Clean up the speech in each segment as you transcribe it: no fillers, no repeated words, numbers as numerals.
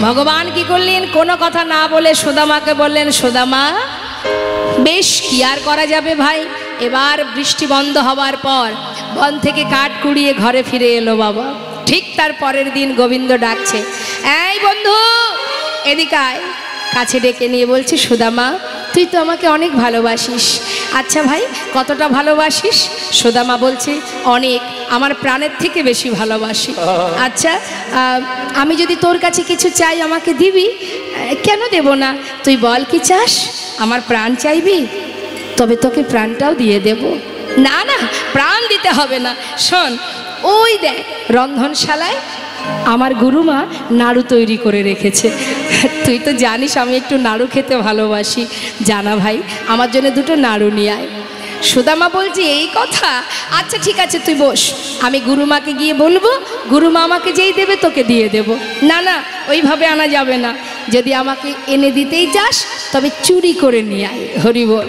ভগবান কি করলেন, কোনো কথা না বলে সুদামাকে বললেন, সুদামা বেশ কি আর করা যাবে ভাই। এবার বৃষ্টি বন্ধ হওয়ার পর বন থেকে কাঠ কুড়িয়ে ঘরে ফিরে এলো বাবা। ঠিক তার পরের দিন গোবিন্দ ডাকছে, এই বন্ধু এদিকে আয়। কাছে ডেকে নিয়ে বলছে, সুদামা তুই তো আমাকে অনেক ভালোবাসিস। আচ্ছা ভাই কতটা ভালোবাসিস? সুদামা বলছে, অনেক, আমার প্রাণের থেকে বেশি ভালোবাসি। আচ্ছা আমি যদি তোর কাছে কিছু চাই আমাকে দিবি? কেন দেব না, তুই বল কি চাস। আমার প্রাণ চাইবি? তবে তোকে প্রাণটাও দিয়ে দেব। না না প্রাণ দিতে হবে না, শোন ওই দেখ রন্ধনশালায় আমার গুরুমা নাড়ু তৈরি করে রেখেছে। তুই তো জানিস আমি একটু নাড়ু খেতে ভালোবাসি, জানা ভাই আমার জন্য দুটো নাড়ু নিয়ে আয়। সুদামা বলছে, এই কথা, আচ্ছা ঠিক আছে তুই বস, আমি গুরুমাকে গিয়ে বলবো, গুরুমা আমাকে যেই দেবে তোকে দিয়ে দেব। না না ওইভাবে আনা যাবে না, যদি আমাকে এনে দিতেই চাস তবে চুরি করে নিয়ে আয়। হরি বল।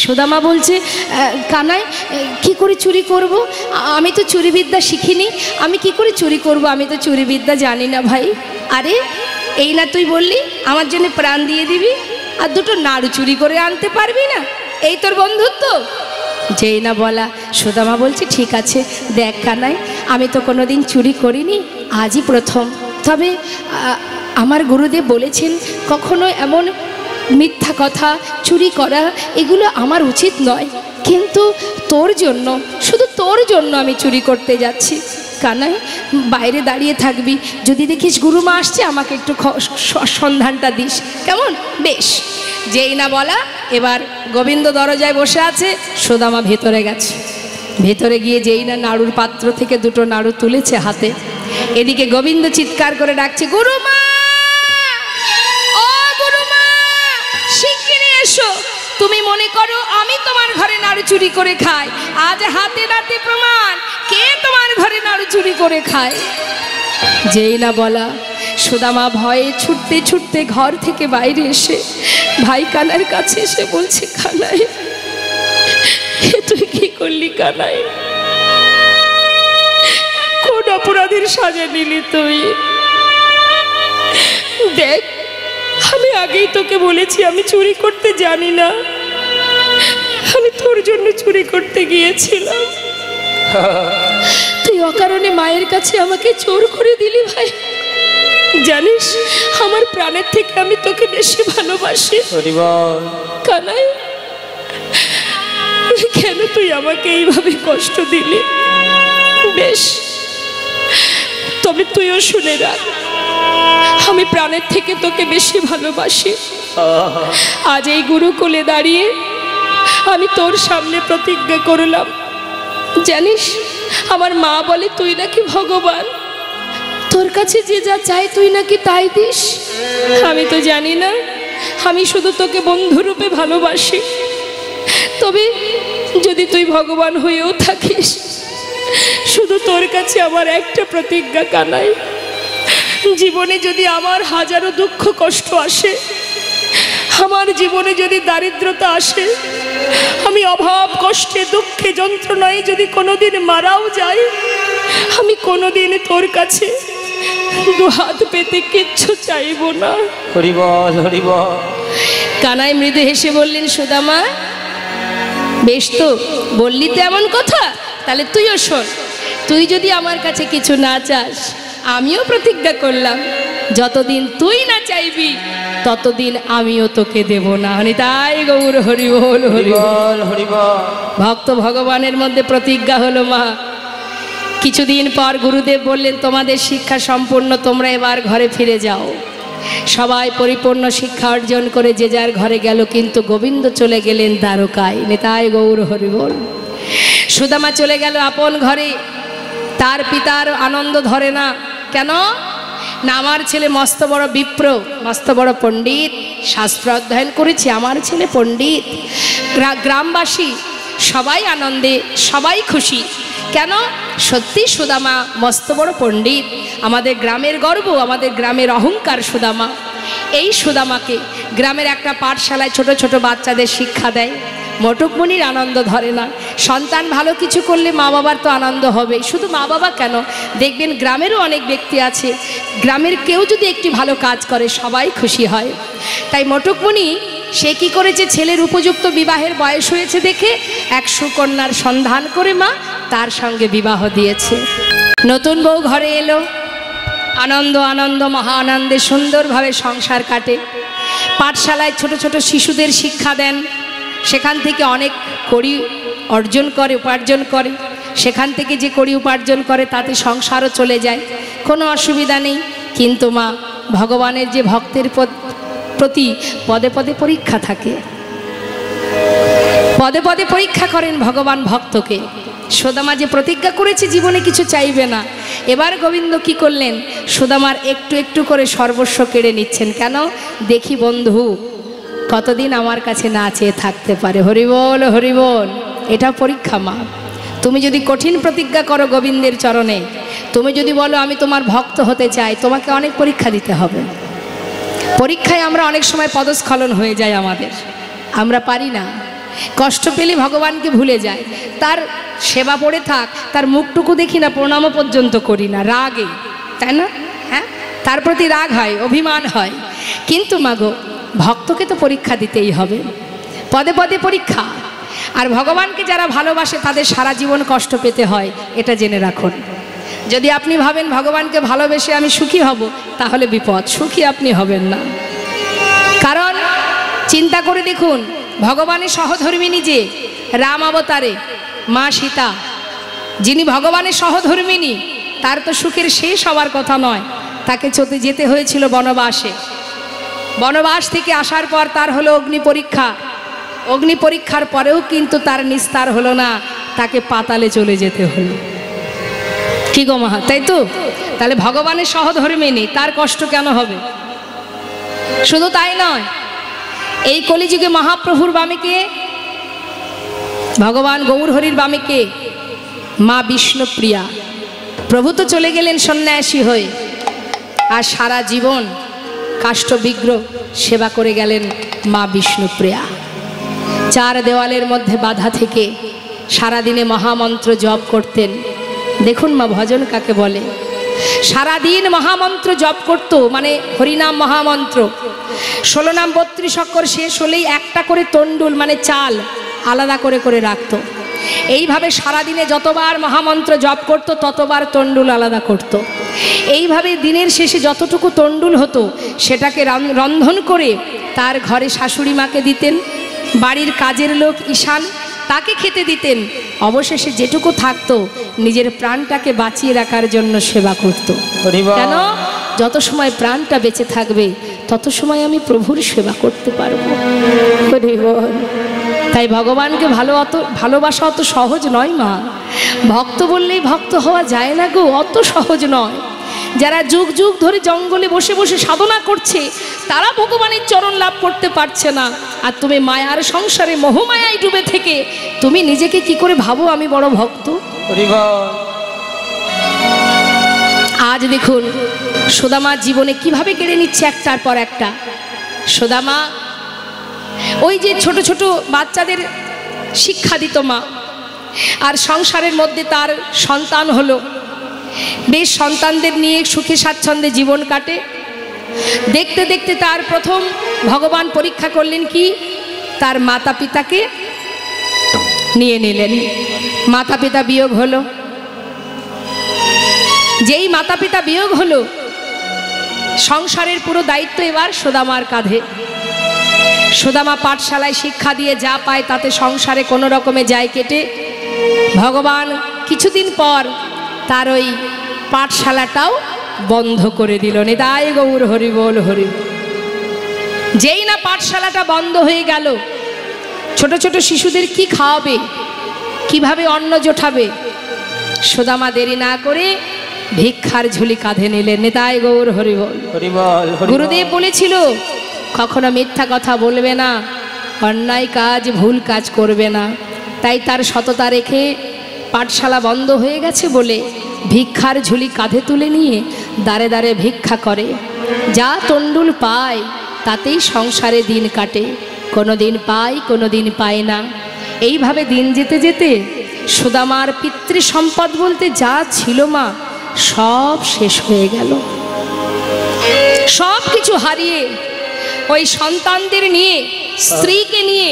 সুদামা বলছে, কানাই কি করে চুরি করব? আমি তো চুরিবিদ্যা শিখিনি, আমি কি করে চুরি করব? আমি তো চুরিবিদ্যা জানি না ভাই। আরে এই না তুই বললি আমার জন্য প্রাণ দিয়ে দিবি, আর দুটো নাড়ু চুরি করে আনতে পারবি না? এই তোর বন্ধুত্ব? যেই না বলা সুদামা বলছে, ঠিক আছে দেখ কানাই, আমি তো কোনোদিন চুরি করিনি, আজই প্রথম। তবে আমার গুরুদেব বলেছেন কখনো এমন মিথ্যা কথা চুরি করা এগুলো আমার উচিত নয়, কিন্তু তোর জন্য, শুধু তোর জন্য আমি চুরি করতে যাচ্ছি। কানাই বাইরে দাঁড়িয়ে থাকবি, যদি দেখিস গুরুমা আসছে আমাকে একটু সন্ধানটা দিস, কেমন? বেশ। যেই না বলা এবার গোবিন্দ দরজায় বসে আছে, সুদামা ভেতরে গেছে। ভেতরে গিয়ে যেই না নাড়ুর পাত্র থেকে দুটো নাড়ু তুলেছে হাতে, এদিকে গোবিন্দ চিৎকার করে ডাকছে, গুরুমা ও গুরুমা শিগগিরই এসো। তুমি মনে করো আমি তোমার ঘরে নাড়ু চুরি করে খাই? আজ হাতে নাতে প্রমাণ কে তোমার ঘরে নাড়ু চুরি করে খায়। যেই না বলা সুদামা ভয়ে ছুটতে ছুটতে ঘর থেকে বাইরে এসে ভাই কানার কাছে এসে বলছে, কানাই তুই কি করলি? কানাই কোন অপরাধের সাজা নিলি তুই? দেখ আমি আগেই তোকে বলেছি আমি চুরি করতে জানি না, আমি তোর জন্য চুরি করতে গিয়েছিলাম, তুই অকারণে মায়ের কাছে আমাকে চোর করে দিলি। ভাই জানিস আমার প্রাণের থেকে আমি তোকে বেশি ভালোবাসি। কানাই কেন তুই আমাকে এইভাবে কষ্ট দিলি? বেশ তবে তুইও শুনে রাখ, আমি প্রাণের থেকে তোকে বেশি ভালোবাসি। আজ এই গুরুকুলে দাঁড়িয়ে আমি তোর সামনে প্রতিজ্ঞা করলাম, জানিস আমার মা বলে তুই নাকি ভগবান, তোর কাছে যে যা চাই তুই নাকি তাই দিস। আমি তো জানি না, আমি শুধু তোকে বন্ধুরূপে ভালোবাসি। তবে যদি তুই ভগবান হয়েও থাকিস, শুধু তোর কাছে আমার একটা প্রতিজ্ঞা কানাই, জীবনে যদি আমার হাজারো দুঃখ কষ্ট আসে, আমার জীবনে যদি দারিদ্রতা আসে, আমি অভাব কষ্টে দুঃখে যন্ত্রণায় যদি কোনোদিন মারাও যাই, আমি কোনোদিন তোর কাছে দুহাত পেতে কিচ্ছু চাইব না। হরি বল হরি বল। কানাই মৃদু হেসে বললেন, সুদামা বেশ তো বললি তো এমন কথা, তাহলে তুইও শোন, তুই যদি আমার কাছে কিছু না চাস, আমিও প্রতিজ্ঞা করলাম যতদিন তুই না চাইবি ততদিন আমিও তোকে দেব না। তাই গৌর হরি বল হরি বল হরি বল। ভক্ত ভগবানের মধ্যে প্রতিজ্ঞা হলো মা। কিছুদিন পর গুরুদেব বললেন, তোমাদের শিক্ষা সম্পূর্ণ, তোমরা এবার ঘরে ফিরে যাও। সবাই পরিপূর্ণ শিক্ষা অর্জন করে যে যার ঘরে গেল, কিন্তু গোবিন্দ চলে গেলেন দ্বারকায়। নেতাই গৌর হরি বল। সুদামা চলে গেল আপন ঘরে, তার পিতার আনন্দ ধরে না। কেন না, আমার ছেলে মস্ত বড় বিপ্র, মস্ত বড় পণ্ডিত, শাস্ত্র অধ্যয়ন করেছে, আমার ছেলে পণ্ডিত। গ্রামবাসী সবাই আনন্দে, সবাই খুশি। কেন? সত্যি সুদামা মস্ত বড় পণ্ডিত, আমাদের গ্রামের গর্ব, আমাদের গ্রামের অহংকার সুদামা। এই সুদামাকে গ্রামের একটা পাঠশালায় ছোট ছোট বাচ্চাদের শিক্ষা দেয়। মোটকমণির আনন্দ ধরে না। সন্তান ভালো কিছু করলে মা বাবার তো আনন্দ হবে। শুধু মা বাবা কেন, দেখবেন গ্রামেরও অনেক ব্যক্তি আছে, গ্রামের কেউ যদি একটি ভালো কাজ করে সবাই খুশি হয়। তাই মোটকমণি সে কি করেছে, ছেলের উপযুক্ত বিবাহের বয়স হয়েছে দেখে এক সুকন্যার সন্ধান করে মা তার সঙ্গে বিবাহ দিয়েছে। নতুন বউ ঘরে এলো, আনন্দ আনন্দ মহা আনন্দে সুন্দরভাবে সংসার কাটে। পাঠশালায় ছোট ছোট শিশুদের শিক্ষা দেন, সেখান থেকে অনেক কড়ি অর্জন করে, উপার্জন করে। সেখান থেকে যে কড়ি উপার্জন করে তাতে সংসারও চলে যায়, কোনো অসুবিধা নেই। কিন্তু মা ভগবানের যে ভক্তের প্রতি পদে পদে পরীক্ষা থাকে, পদে পদে পরীক্ষা করেন ভগবান ভক্তকে। সুদামা যে প্রতিজ্ঞা করেছে জীবনে কিছু চাইবে না, এবার গোবিন্দ কি করলেন, সুদামার একটু একটু করে সর্বস্ব কেড়ে নিচ্ছেন। কেন, দেখি বন্ধু কতদিন আমার কাছে না চেয়ে থাকতে পারে। হরিবল হরিবল, এটা পরীক্ষা মা। তুমি যদি কঠিন প্রতিজ্ঞা করো গোবিন্দের চরণে, তুমি যদি বলো আমি তোমার ভক্ত হতে চাই, তোমাকে অনেক পরীক্ষা দিতে হবে। পরীক্ষায় আমরা অনেক সময় পদস্খলন হয়ে যায় আমাদের, আমরা পারি না, কষ্ট পেলে ভগবানকে ভুলে যায়। তার সেবা পড়ে থাক, তার মুখটুকু দেখি না, প্রণামও পর্যন্ত করি না, রাগে, তাই না? হ্যাঁ, তার প্রতি রাগ হয়, অভিমান হয়। কিন্তু মাগো ভক্তকে তো পরীক্ষা দিতেই হবে, পদে পদে পরীক্ষা। আর ভগবানকে যারা ভালোবাসে তাদের সারা জীবন কষ্ট পেতে হয়, এটা জেনে রাখুন। যদি আপনি ভাবেন ভগবানকে ভালোবেসে আমি সুখী হব, তাহলে বিপদ, সুখী আপনি হবেন না। কারণ চিন্তা করে দেখুন, ভগবানের সহধর্মিণী যে রাম অবতারে মা সীতা, যিনি ভগবানের সহধর্মিণী, তার তো সুখের শেষ হওয়ার কথা নয়। তাকে যেতে হয়েছিল বনবাসে। বনবাস থেকে আসার পর তার হলো অগ্নি পরীক্ষা। অগ্নি পরীক্ষার পরেও কিন্তু তার নিস্তার হলো না, তাকে পাতালে চলে যেতে হলো। কি গো মা, তাই তো? তাহলে ভগবানের সহধর্মিণী, তার কষ্ট কেন হবে? শুধু তাই নয়, এই কলিযুগে মহাপ্রভুর বামে কে? ভগবান গৌরহরির বামে কে? মা বিষ্ণুপ্রিয়া। প্রভু তো চলে গেলেন সন্ন্যাসী হয়ে, আর সারা জীবন কাষ্ঠবিগ্রহ সেবা করে গেলেন মা বিষ্ণুপ্রিয়া। চার দেওয়ালের মধ্যে বাধা থেকে সারাদিনে মহামন্ত্র জপ করতেন। দেখুন মা, ভজন কাকে বলে? সারাদিন মহামন্ত্র জপ করত, মানে হরিনাম মহামন্ত্র। 16 নাম 32 অক্ষর শেষ হলেই একটা করে তন্ডুল মানে চাল আলাদা করে করে রাখত। এইভাবে সারাদিনে যতবার মহামন্ত্র জপ করত ততবার তন্ডুল আলাদা করত। এইভাবে দিনের শেষে যতটুকু তন্ডুল হতো সেটাকে রন্ধন করে তার ঘরে শাশুড়ি মাকে দিতেন, বাড়ির কাজের লোক ঈশান তাকে খেতে দিতেন। অবশেষে যেটুকু থাকতো নিজের প্রাণটাকে বাঁচিয়ে রাখার জন্য সেবা করত। কেন? যত সময় প্রাণটা বেঁচে থাকবে তত সময় আমি প্রভুর সেবা করতে পারবো। তাই ভগবানকে ভালোবাসা অত সহজ নয় মা। ভক্ত বললেই ভক্ত হওয়া যায় না গো, অত সহজ নয়। যারা যুগ যুগ ধরে জঙ্গলে বসে বসে সাধনা করছে তারা ভগবানের চরণ লাভ করতে পারছে না। আর তুমি মায়ার সংসারে মোহমায়ায় ডুবে থেকে তুমি নিজেকে কি করে ভাবো আমি বড় ভক্ত? আজ দেখুন সুদামার জীবনে কিভাবে কেড়ে নিচ্ছে একটার পর একটা। সুদামা ওই যে ছোট ছোট বাচ্চাদের শিক্ষা দিত মা, আর সংসারের মধ্যে তার সন্তান হলো। বেশ সন্তানদের নিয়ে সুখে স্বাচ্ছন্দ্যে জীবন কাটে। দেখতে দেখতে তার প্রথম ভগবান পরীক্ষা করলেন কি, তার মাতা পিতাকে নিয়ে নিলেন। মাতা পিতা বিয়োগ হলো। যেই মাতা পিতা বিয়োগ হলো, সংসারের পুরো দায়িত্ব এবার সুদামার কাঁধে। সুদামা পাঠশালায় শিক্ষা দিয়ে যা পায় তাতে সংসারে কোনো রকমে যায় কেটে। ভগবান কিছুদিন পর তার ওই পাঠশালাটাও বন্ধ করে দিল। নিতাই গৌর হরি বল হরি। যেই না পাঠশালাটা বন্ধ হয়ে গেল, ছোট ছোট শিশুদের কি খাওয়াবে, কিভাবে অন্ন জোটাবে? সুদামা দেরি না করে ভিক্ষার ঝুলি কাঁধে নিলেন। নিতাই গৌর হরি বল। গুরুদেব বলেছিল কখনো মিথ্যা কথা বলবে না, অন্যায় কাজ ভুল কাজ করবে না। তাই তার সততা রেখে পাঠশালা বন্ধ হয়ে গেছে বলে ভিক্ষার ঝুলি কাঁধে তুলে নিয়ে দাঁড়ে দাঁড়ে ভিক্ষা করে। যা তন্ডুল পায় তাতেই সংসারে দিন কাটে। কোনো দিন পায়, কোনো দিন পায় না। এইভাবে দিন যেতে যেতে সুদামার পিতৃ সম্পদ বলতে যা ছিল মা সব শেষ হয়ে গেল। সব কিছু হারিয়ে ওই সন্তানদের নিয়ে, স্ত্রীকে নিয়ে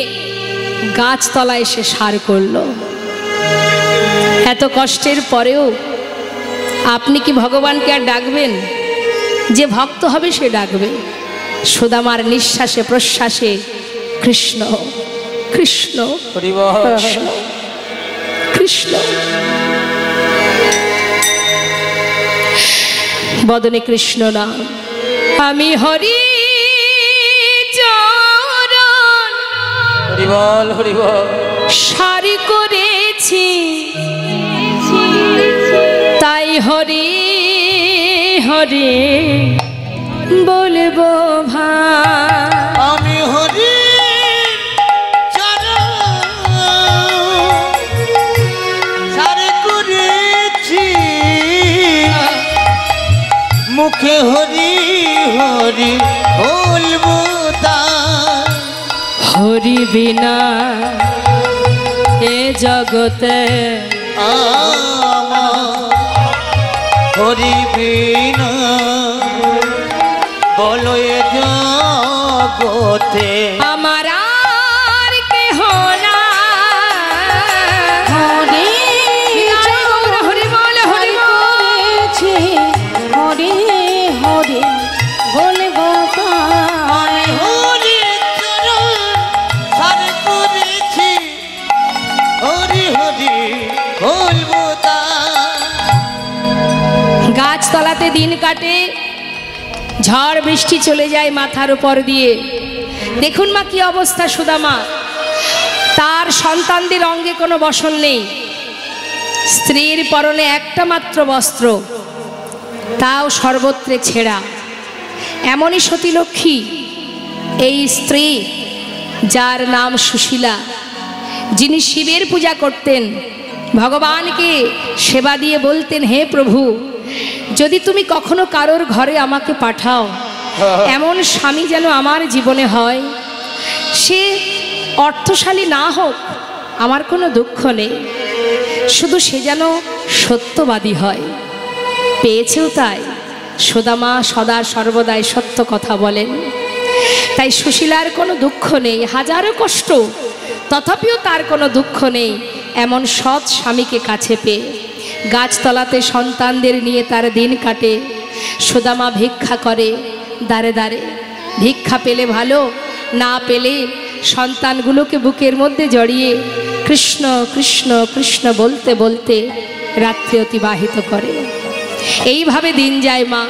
গাছতলায় এসে সার করল। এত কষ্টের পরেও আপনি কি ভগবানকে আর ডাকবেন? যে ভক্ত হবে সে ডাকবে। সুদামার নিঃশ্বাসে প্রশ্বাসে কৃষ্ণ কৃষ্ণ কৃষ্ণ কৃষ্ণ, বদনে কৃষ্ণ নাম। আমি হরি চরণ হরিবল হরিবল সারি করেছি, তাই হরি হরি বলবো ভাই। আমি হরি সারে করেছি, মুখে হরি হরি বলবো তাই। হরি বিনা এ জগতে হরি বিনা বলো এ জগতে আমার আর কেহ না। হরি হরি বল হরি বলেছি, হরি হরি বলবো তাই। হরি চরণ সারে করেছি, হরি হরি বলবো তাই। গাছতলাতে দিন কাটে, ঝড় বৃষ্টি চলে যায় মাথার উপর দিয়ে। দেখুন মা কি অবস্থা সুদামা, তার সন্তানদের অঙ্গে কোনো বসন নেই, স্ত্রীর পরনে একটা মাত্র বস্ত্র, তাও সর্বত্রে ছেঁড়া। এমনই সতীলক্ষ্মী এই স্ত্রী, যার নাম সুশীলা, যিনি শিবের পূজা করতেন, ভগবানকে সেবা দিয়ে বলতেন, হে প্রভু, যদি তুমি কখনো কারোর ঘরে আমাকে পাঠাও, এমন স্বামী যেন আমার জীবনে হয়, সে অর্থশালী না হোক, আমার কোনো দুঃখ নেই, শুধু সে যেন সত্যবাদী হয়। পেয়েছেও তাই। সুদামা সদা সর্বদাই সত্য কথা বলেন, তাই সুশীলার কোনো দুঃখ নেই, হাজারো কষ্ট, তথাপিও তার কোনো দুঃখ নেই এমন সৎ স্বামীকে কাছে পেয়ে। গাছতলাতে সন্তানদের নিয়ে তার দিন কাটে। সুদামা ভিক্ষা করে দাঁড়ে দাঁড়ে, ভিক্ষা পেলে ভালো, না পেলে সন্তানগুলোকে বুকের মধ্যে জড়িয়ে কৃষ্ণ কৃষ্ণ কৃষ্ণ বলতে বলতে রাত্রি অতিবাহিত করে। এইভাবে দিন যায় মা।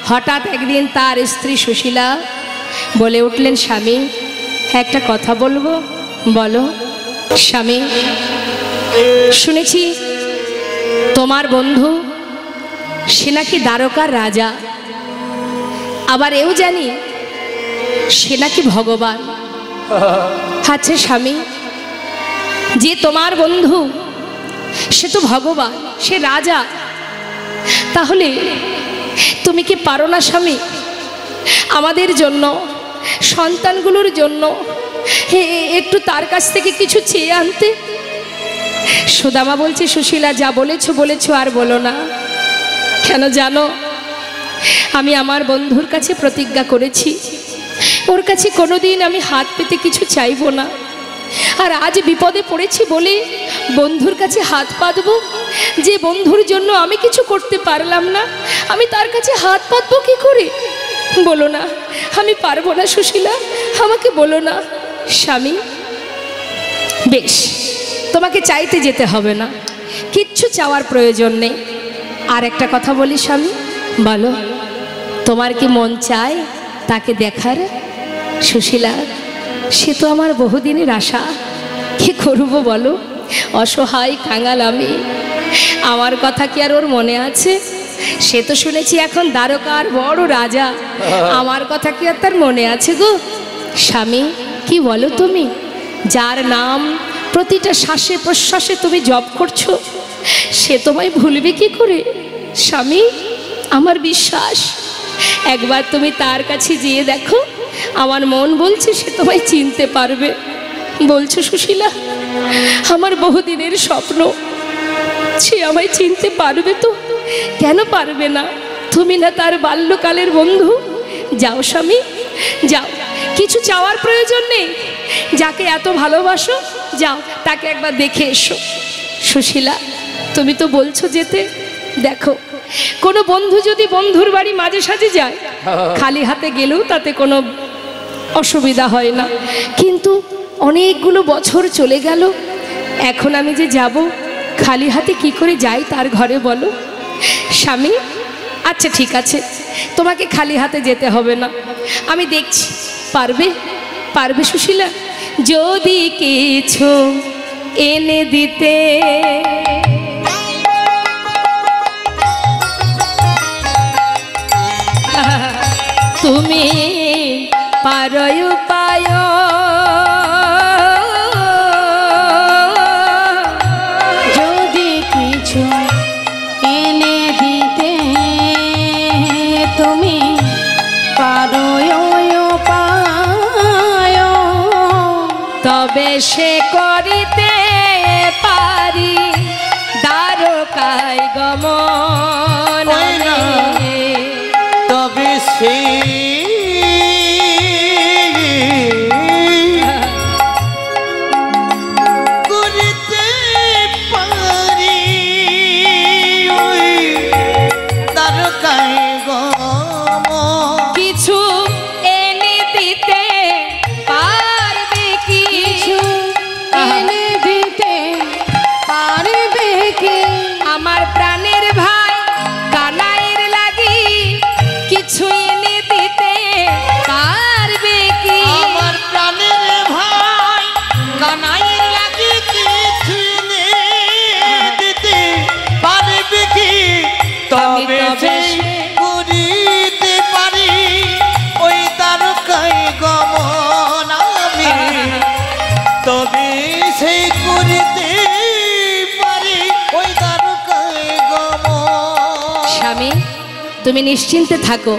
হঠাৎ একদিন তার স্ত্রী সুশীলা বলে উঠলেন, স্বামী একটা কথা বলবো। বলো। স্বামী, শুনেছি তোমার বন্ধু সে নাকি দ্বারকার রাজা, আবার এও জানি সে নাকি ভগবান। আচ্ছা স্বামী, যে তোমার বন্ধু সে তো ভগবান, সে রাজা, তাহলে তুমি কি পারো না স্বামী আমাদের জন্য, সন্তানগুলোর জন্য একটু তার কাছ থেকে কিছু চেয়ে আনতে? সুদামা বলছে, সুশীলা যা বলেছো বলেছো, আর বলো না। কেন জানো, আমি আমার বন্ধুর কাছে প্রতিজ্ঞা করেছি, ওর কাছে কোনোদিন আমি হাত পেতে কিছু চাইবো না। আর আজ বিপদে পড়েছি বলে বন্ধুর কাছে হাত পাতবো? যে বন্ধুর জন্য আমি কিছু করতে পারলাম না, আমি তার কাছে হাত পাতবো কি করে? বলো না, আমি পারবো না সুশীলা, আমাকে বলো না। স্বামী, বেশ, তোমাকে চাইতে যেতে হবে না, কিচ্ছু চাওয়ার প্রয়োজন নেই। আর একটা কথা বলি স্বামী, বলো তোমার কি মন চায় তাকে দেখার? সুশীলা, সে তো আমার বহুদিনের আশা, কি করব বলো, অসহায় কাঙাল আমি, আমার কথা কি আর ওর মনে আছে? সে তো শুনেছি এখন দ্বারকার বড় রাজা, আমার কথা কি আর তার মনে আছে গো? স্বামী, কি বলো তুমি, যার নাম প্রতিটা শ্বাসে প্রশ্বাসে তুমি জপ করছো, সে তোমায় ভুলবে কি করে? স্বামী, আমার বিশ্বাস, একবার তুমি তার কাছে গিয়ে দেখো, আমার মন বলছে সে তোমায় চিনতে পারবে। বলছো সুশীলা? আমার বহুদিনের স্বপ্ন। সে আমায় চিনতে পারবে তো? কেন পারবে না? তুমি না তার বাল্যকালের বন্ধু? যাও স্বামী, যাও, কিছু চাওয়ার প্রয়োজন নেই। যাকে এত ভালোবাসো, যাও তাকে একবার দেখে এসো। সুশীলা, তুমি তো বলছো যেতে, দেখো কোনো বন্ধু যদি বন্ধুর বাড়ি মাঝে সাঝে যায়, খালি হাতে গেলেও তাতে কোনো অসুবিধা হয় না। কিন্তু অনেকগুলো বছর চলে গেল, এখন আমি যে যাব, খালি হাতে কি করে যাই তার ঘরে বলো? স্বামী, আচ্ছা ঠিক আছে, তোমাকে খালি হাতে যেতে হবে না, আমি দেখছি। পারবে? পারবে সুশীলা? যদি কিছু এনে দিতে তুমি পারো উপায়, যদি কিছু এনে দিতে তুমি পারো উপায়, তবে সে করিতে পারি দ্বারকায় গমন। ওই না, তবে সেই করিতে পারি ওই দ্বারকায় গমন। কিছু এনে দিতে পারবে কি? কিছু এনে দিতে পারবে কি? আমার প্রাণের ভাই কানাইয়ের লাগি কিছু এনে দিতে পারবে কি? আমার প্রাণের ভাই কানাইয়ের লাগি কিছু এনে দিতে পারবে কি? তবে সেই করিতে পারি ওই দ্বারকায় গমন আমি, তবে সেই করিতে পারি ওই দ্বারকায় গমন। স্বামী, তুমি নিশ্চিন্তে থাকো,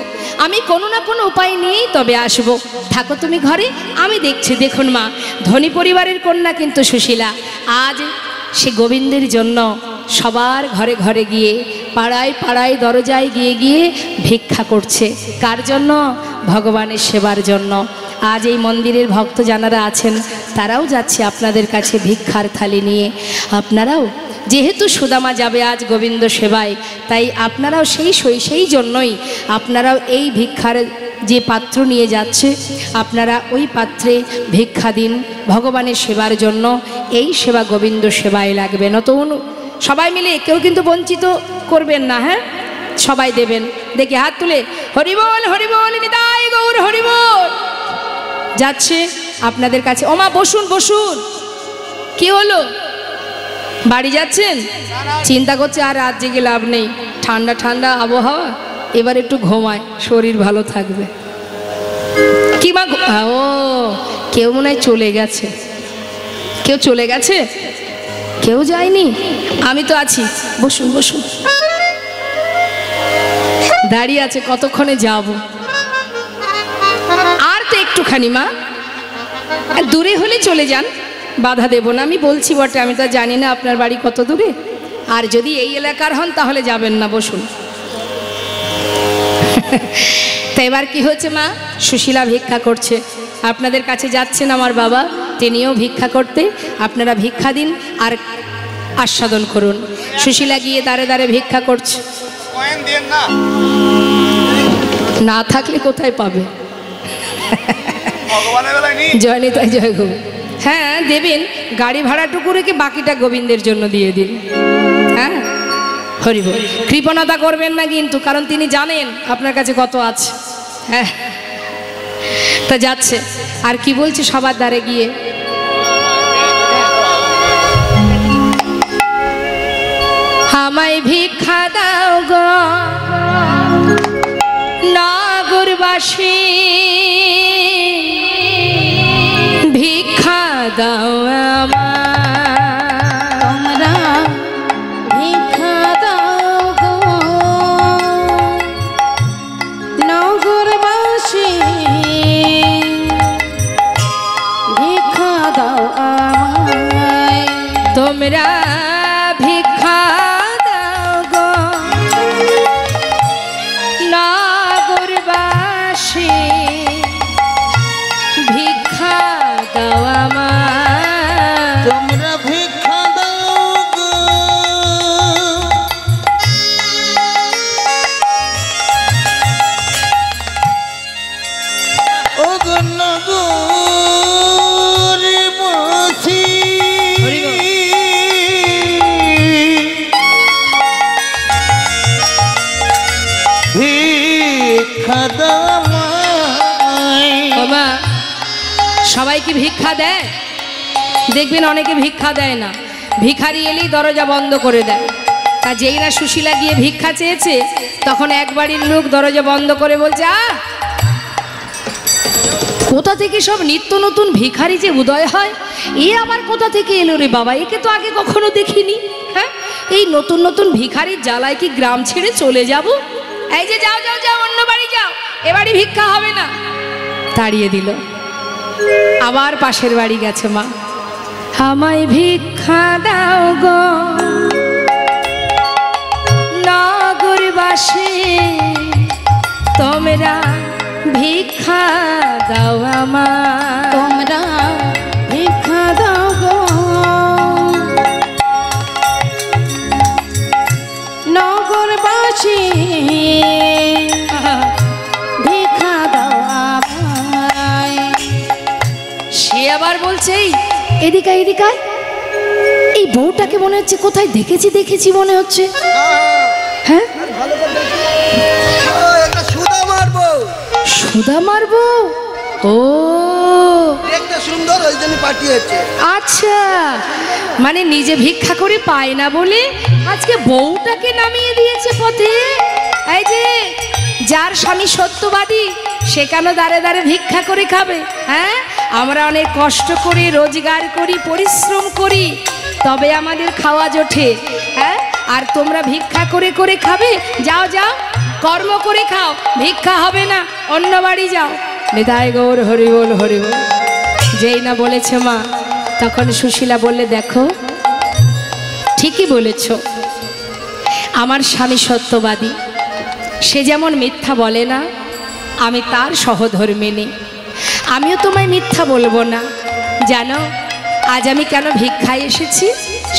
আমি কোনো না কোনো উপায় নিয়েই তবে আসবো। থাকো তুমি ঘরে, আমি দেখছি। দেখুন মা, ধনী পরিবারের কন্যা কিন্তু সুশীলা আজ সে গোবিন্দের জন্য সবার ঘরে ঘরে গিয়ে, পাড়ায় পাড়ায় দরজায় গিয়ে গিয়ে ভিক্ষা করছে। কার জন্য? ভগবানের সেবার জন্য। আজ এই মন্দিরের ভক্ত যারা আছেন তারাও যাচ্ছে আপনাদের কাছে ভিক্ষার থালি নিয়ে। আপনারাও যেহেতু সুদামা যাবে আজ গোবিন্দ সেবায়, তাই আপনারাও সেই জন্যই আপনারাও এই ভিক্ষার যে পাত্র নিয়ে যাচ্ছে, আপনারা ওই পাত্রে ভিক্ষা দিন ভগবানের সেবার জন্য। এই সেবা গোবিন্দ সেবায় লাগবে। নতুন সবাই মিলে, কেউ কিন্তু বঞ্চিত করবেন না, হ্যাঁ, সবাই দেবেন। দেখি হাত তুলে হরিবল হরিবল নিতাই গৌর হরিবল। যাচ্ছে আপনাদের কাছে। ওমা বসুন বসুন। কি হলো? বাড়ি যাচ্ছেন? চিন্তা করছে আর রাত জেগে লাভ নেই, ঠান্ডা ঠান্ডা আবহাওয়া, এবার একটু ঘুমায়, শরীর ভালো থাকবে। কি মা? ও, কেউ মনে হয় চলে গেছে। কেউ চলে গেছে? কেউ যায়নি? আমি তো আছি। বসুন বসুন। দাঁড়িয়ে আছে, কতক্ষণে যাব? আর তো একটুখানি মা, দূরে হলে চলে যান, বাধা দেব না। আমি বলছি বটে, আমি তো জানি না আপনার বাড়ি কত দূরে। আর যদি এই এলাকার হন তাহলে যাবেন না, বসুন। তো এবার কি হচ্ছে মা? সুশীলা ভিক্ষা করছে, আপনাদের কাছে যাচ্ছেন আমার বাবা, তিনিও ভিক্ষা করতে। আপনারা ভিক্ষা দিন আর আস্বাদন করুন। সুশীলা গিয়ে দাঁড়ে দাঁড়ে ভিক্ষা করছে। না থাকলে কোথায় পাবে? জয় নিতাই জয় গো। হ্যাঁ দেবেন, গাড়ি ভাড়াটুকু রেখে বাকিটা গোবিন্দের জন্য দিয়ে দিন। হ্যাঁ, হরি বল। কৃপণতা করবেন না কিন্তু, কারণ তিনি জানেন আপনার কাছে কত আছে। হ্যাঁ, তা যাচ্ছে। আর কি বলছে সবার দ্বারে গিয়ে? আমায় ভিক্ষা দাও গো নগরবাসী, ভিক্ষা দাও তোমরা ভিক্ষা দাও গো নগরবাসী, ভিক্ষা দাও আমায়। নগরে বসি ভিক্ষা দামাই। বাবা সবাই কি ভিক্ষা দেয়? দেখবেন অনেকে ভিক্ষা দেয় না, ভিখারি এলেই দরজা বন্ধ করে দেয়। তা যেই না সুশীলা গিয়ে ভিক্ষা চেয়েছে, তখন এক বাড়ির লোক দরজা বন্ধ করে বলছে, কোথা থেকে সব নিত্য নতুন ভিখারি যে উদয় হয়, এ আবার কোথা থেকে এলো রে বাবা, একে তো আগে কখনো দেখিনি। হ্যাঁ, এই নতুন নতুন ভিখারির জ্বালায় কি গ্রাম ছেড়ে চলে যাব? এই যে যাও যাও যাও, অন্য বাড়ি যাও, এ বাড়ি ভিক্ষা হবে না। তাড়িয়ে দিল। আবার পাশের বাড়ি গেছে, মা আমায় ভিক্ষা দাও গো নগরবাসী, তোমরা ভিক্ষা দাও আমার, তোমরা ভিক্ষা দাও গো নগরবাসী, ভিক্ষা দাও আমায়। সে আবার বলছে, এদিকে এদিকে, এই বউটাকে মনে হচ্ছে কোথায় দেখেছি দেখেছি মনে হচ্ছে। হ্যাঁ, সুদা মারবো, সুদা মারবো। ও দেখতে সুন্দর, ওই জন্য পাঠিয়েছে। আচ্ছা, মানে নিজে ভিক্ষা করে পায় না বলে আজকে বউটাকে নামিয়ে দিয়েছে পথে। এই যে যার স্বামী সত্যবাদী, সে কেন দাঁড়ে দাঁড়ে ভিক্ষা করে খাবে? হ্যাঁ, আমরা অনেক কষ্ট করি, রোজগার করি, পরিশ্রম করি, তবে আমাদের খাওয়া জোটে। হ্যাঁ, আর তোমরা ভিক্ষা করে করে খাবে? যাও যাও, কর্ম করে খাও, ভিক্ষা হবে না, অন্য বাড়ি যাও। নিতাই গৌর হরি বল হরি বল। যেই না বলেছে মা, তখন সুশীলা বললে, দেখো ঠিকই বলেছ, আমার স্বামী সত্যবাদী, সে যেমন মিথ্যা বলে না, আমি তার সহধর্মিণী, আমিও তোমায় মিথ্যা বলবো না। জানো আজ আমি কেন ভিক্ষায় এসেছি?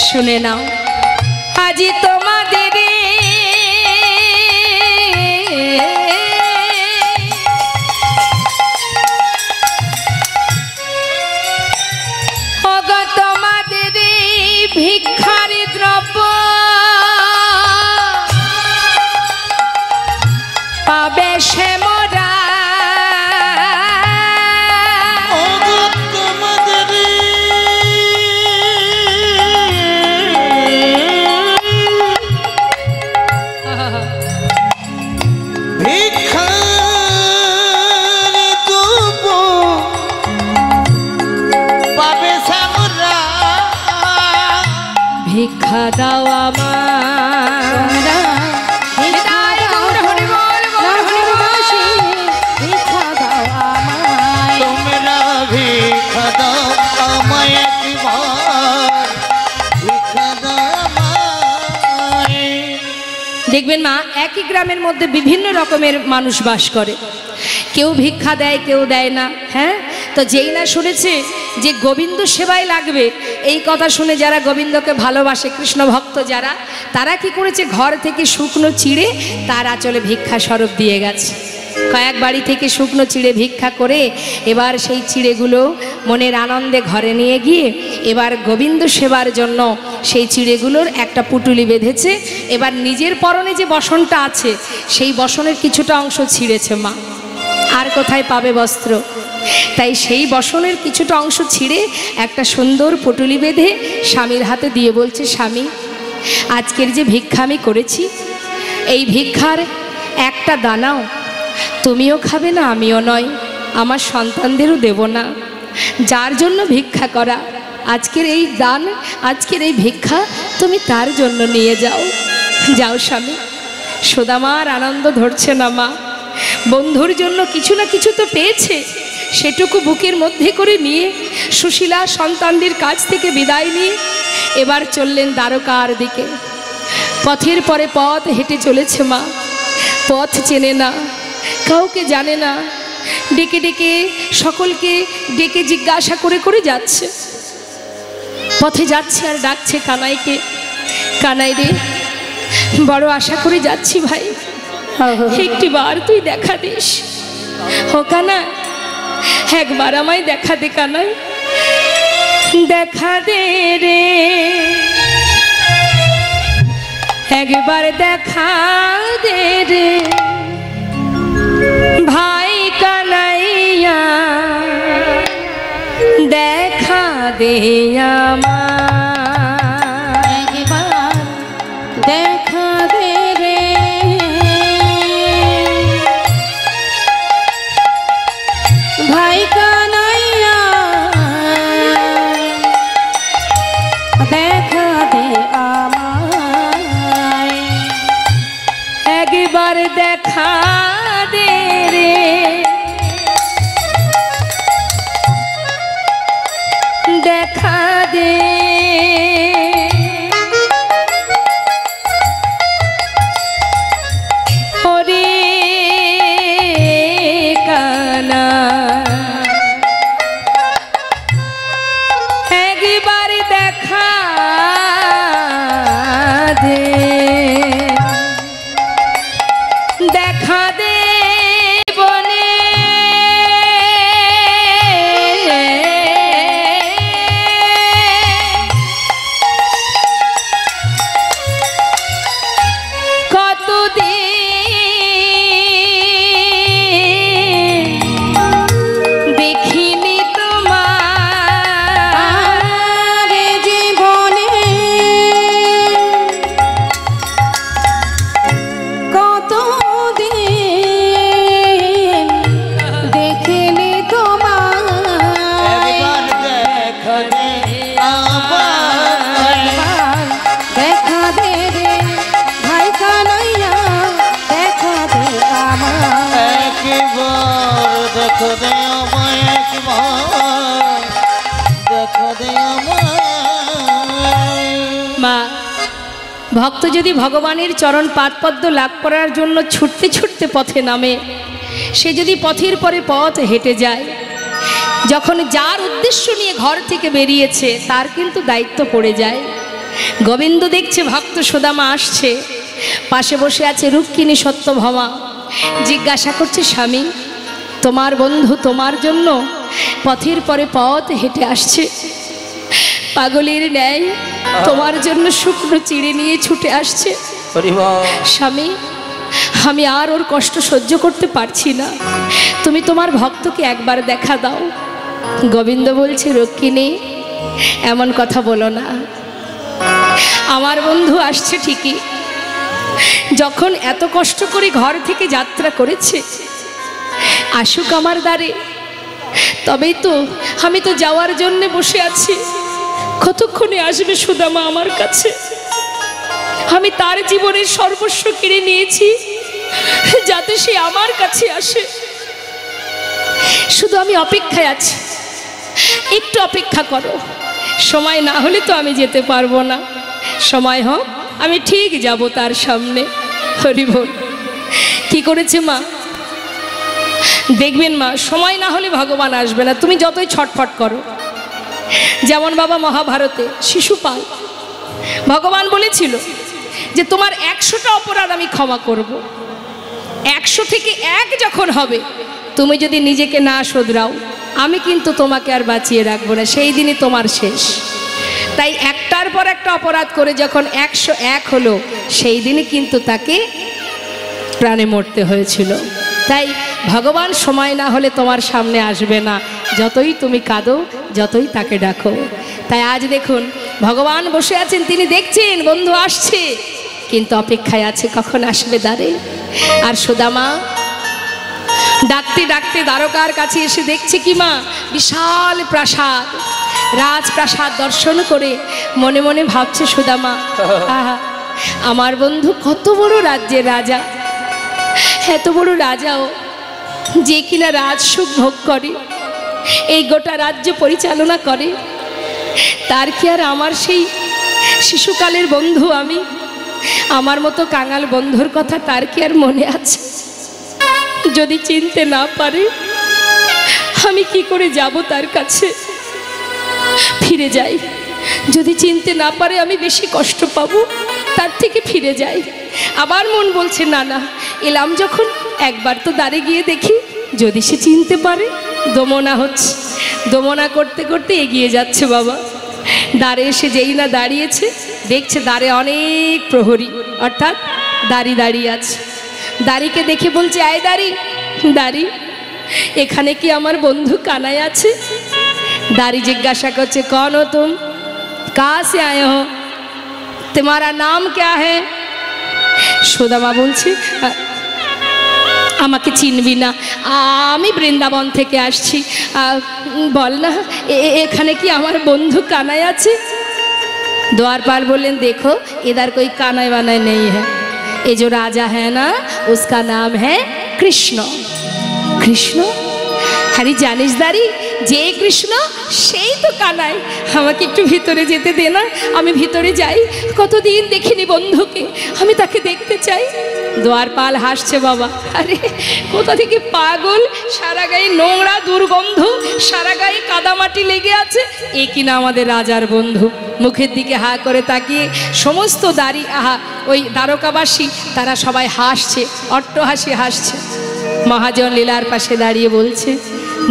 শুনে নাও। আজি তোমাদের তোমাদের ভিক্ষার দ্রব্য পাবে সে মোরা, ভিক্ষা দাও আমার, নগরবাসী, ভিক্ষা দাও আমায়। তোমরা ভিক্ষা দাও আমায়, একবার ভিক্ষা দাও আমায়। দেখবেন মা, একই গ্রামের মধ্যে বিভিন্ন রকমের মানুষ বাস করে, কেউ ভিক্ষা দেয়, কেউ দেয় না। হ্যাঁ, তো যেই না শুনেছে যে গোবিন্দ সেবায় লাগবে, এই কথা শুনে যারা গোবিন্দকে ভালোবাসে, কৃষ্ণ ভক্ত যারা, তারা কি করেছে, ঘর থেকে শুকনো চিড়ে তার আঁচলে ভিক্ষা স্বরূপ দিয়ে গেছে। কয়েক বাড়ি থেকে শুকনো চিড়ে ভিক্ষা করে এবার সেই চিড়েগুলো মনের আনন্দে ঘরে নিয়ে গিয়ে এবার গোবিন্দ সেবার জন্য সেই চিড়েগুলোর একটা পুটুলি বেঁধেছে। এবার নিজের পরনে যে বসনটা আছে, সেই বসনের কিছুটা অংশ ছিঁড়েছে মা, আর কোথায় পাবে বস্ত্র, তাই সেই বসনের কিছুটা অংশ ছিঁড়ে একটা সুন্দর পুটুলি বেঁধে স্বামীর হাতে দিয়ে বলছে, স্বামী আজকের যে ভিক্ষা আমি করেছি, এই ভিক্ষার একটা দানাও তুমিও খাবে না, আমিও নয়, আমার সন্তানদেরও দেব না। যার জন্য ভিক্ষা করা, আজকের এই দান, আজকের এই ভিক্ষা তুমি তার জন্য নিয়ে যাও। যাও স্বামী। সুদামার আনন্দ ধরছে না মা, বন্ধুর জন্য কিছু না কিছু তো পেয়েছে, সেটুকু বুকের মধ্যে করে নিয়ে সুশীলা সন্তানদের কাছ থেকে বিদায় নিয়ে এবার চললেন দ্বারকার দিকে। পথের পরে পথ হেঁটে চলেছে মা, পথ চেনে না, কাউকে জানে না, ডেকে ডেকে সকলকে ডেকে জিজ্ঞাসা করে করে যাচ্ছে। পথে যাচ্ছে আর ডাকছে কানাইকে, কানাই রে, বড় আশা করে যাচ্ছি ভাই, একটি বার তুই দেখা দিস। ও কানা, একবার আমায় দেখা দে কানাই, দেখা দে রে, একবার দেখা দে রে ভাই কানাইয়া, দেখা দে আমায়, একবার দেখা দে রে ভাই কানাইয়া, দেখা দে আমায়, একবার দেখা দে রে, দেখা দে ওরে কানা, একবার দেখা দে, দেখা দে বলে কতদিন দেখিনি তোমার জীবনে, কতদিন দেখিনি তোমার, একবার দেখা দে আমায়, দেখা দে রে ভাই কানাইয়া, দেখা দে আমায়, একবার দেখা দে আমায়, একবার দেখা দে আমায়। মা, ভক্ত যদি ভগবানের চরণ পাদপদ্ম লাভ করার জন্য ছুটতে ছুটতে পথে নামে, সে যদি পথের পরে পথ হেঁটে যায়, যখন যার উদ্দেশ্য নিয়ে ঘর থেকে বেরিয়েছে তার কিন্তু দায়িত্ব পড়ে যায়। গোবিন্দ দেখছে ভক্ত সুদামা আসছে, পাশে বসে আছে রুক্মিণী সত্যভামা, জিজ্ঞাসা করছে স্বামী, তোমার বন্ধু তোমার জন্য পথের পরে পথ হেঁটে আসছে, পাগলের ন্যায় তোমার জন্য শুকনো চিড়ে নিয়ে ছুটে আসছে। হরি বল। স্বামী, আমি আর ওর কষ্ট সহ্য করতে পারছি না, তুমি তোমার ভক্তকে একবার দেখা দাও। গোবিন্দ বলছে রুক্মিণী, এমন কথা বলো না, আমার বন্ধু আসছে ঠিকই, যখন এত কষ্ট করে ঘর থেকে যাত্রা করেছে, আসুক আমার দ্বারে, তবেই তো, আমি তো যাওয়ার জন্যে বসে আছি, কতক্ষণে আসবে সুদামা আমার কাছে? আমি তার জীবনের সর্বস্ব কিনে নিয়েছি যাতে সে আমার কাছে আসে, শুধু আমি অপেক্ষায় আছি, একটু অপেক্ষা করো, সময় না হলে তো আমি যেতে পারবো না, সময় হোক আমি ঠিক যাব তার সামনে। হরি বল। কি করেছে মা, দেখবেন মা, সময় না হলে ভগবান আসবে না, তুমি যতই ছটফট করো। যেমন বাবা মহাভারতে শিশুপাল, ভগবান বলেছিল যে তোমার 100টা অপরাধ আমি ক্ষমা করব, 100 থেকে 1 যখন হবে, তুমি যদি নিজেকে না শোধরাও, আমি কিন্তু তোমাকে আর বাঁচিয়ে রাখবো না, সেই দিনই তোমার শেষ। তাই একটার পর একটা অপরাধ করে যখন 101 হলো, সেই দিনই কিন্তু তাকে প্রাণে মরতে হয়েছিল। তাই ভগবান সময় না হলে তোমার সামনে আসবে না, যতই তুমি কাঁদো, যতই তাকে ডাকো। তাই আজ দেখুন ভগবান বসে আছেন, তিনি দেখছেন বন্ধু আসছে, কিন্তু অপেক্ষায় আছে কখন আসবে দ্বারে। আর সুদামা ডাকতে ডাকতে দ্বারকার কাছে এসে দেখছে কি মা, বিশাল প্রাসাদ, রাজপ্রাসাদ দর্শন করে মনে মনে ভাবছে সুদামা, আহা, আমার বন্ধু কত বড় রাজ্যের রাজা, এত বড় রাজাও যে কিনা রাজসুখ ভোগ করে, এই গোটা রাজ্য পরিচালনা করে, তার কি আর আমার সেই শিশুকালের বন্ধু আমি, আমার মতো কাঙাল বন্ধুর কথা তার কি আর মনে আছে? যদি চিনতে না পারে আমি কি করে যাব তার কাছে? ফিরে যাই, যদি চিনতে না পারে আমি বেশি কষ্ট পাবো, তার থেকে ফিরে যাই। আবার মন বলছে না না, এলাম যখন একবার তো দ্বারে গিয়ে দেখি যদি সে চিনতে পারে। দমনা হচ্ছে, দমনা করতে করতে এগিয়ে যাচ্ছে বাবা। দ্বারে এসে যেই না দাঁড়িয়েছে, দেখছে দ্বারে অনেক প্রহরী, অর্থাৎ দাড়ি দাঁড়িয়ে আছে। দাড়িকে দেখে বলছে, আয় দাড়ি, দাড়ি, এখানে কি আমার বন্ধু কানাই আছে? दारी जिज्ञासा करছে कौन हो तुम, कहाँ से आए हो, तुम्हारा नाम क्या है? সুদামা বলছে আমাকে চিনবি না, আমি বৃন্দাবন থেকে আসছি, বল না এখানে কি আমার বন্ধু কানাই আছে? द्वारपाल बोलें देखो इधर कोई कानाई वानाई नहीं है, ये जो राजा है ना उसका नाम है कृष्ण। कृष्ण? अरे जानिस दारी যে কৃষ্ণ সেই তো কানাই, আমাকে একটু ভিতরে যেতে দে না, আমি ভিতরে যাই, কতদিন দেখিনি বন্ধুকে, আমি তাকে দেখতে চাই। দ্বারপাল হাসছে বাবা, আরে কোথা থেকে পাগল, সারা গায়ে নোংরা দুর্গন্ধ, সারা গায়ে কাদামাটি লেগে আছে, এ কিনা আমাদের রাজার বন্ধু। মুখের দিকে হা করে তাকিয়ে সমস্ত দাড়ি ওই দ্বারকাবাসী তারা সবাই হাসছে, অট্টহাসি হাসছে। মহাজন লীলার পাশে দাঁড়িয়ে বলছে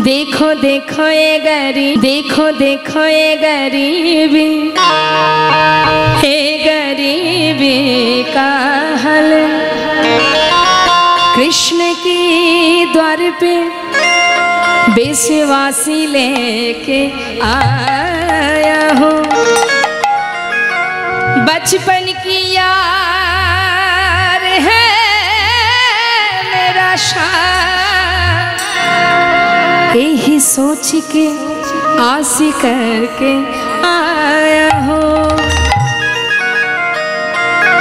देखो देखो ये गरीब, देखो देखो ये गरीबी, हे गरीबी का हाल, कृष्ण की द्वार पे बेसवासी लेके आया हूँ, बचपन की यार है मेरा यही सोच के आसी करके आया हो,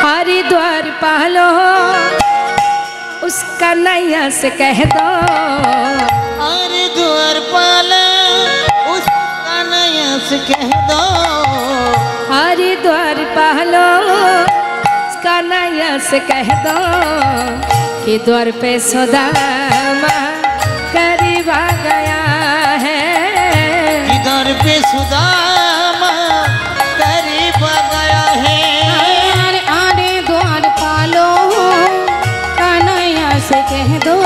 हरिद्वार पालो उसका नैया से कह दो, हरिद्वार पालो उसका नैया से कह दो, हरिद्वार पालो उसका नैया से कह दो कि द्वार पे सुदामा करीब आ गया है, इधर पे सुदामा करीब आ गया है, आरे द्वार पालो कन्हैया से कह दो,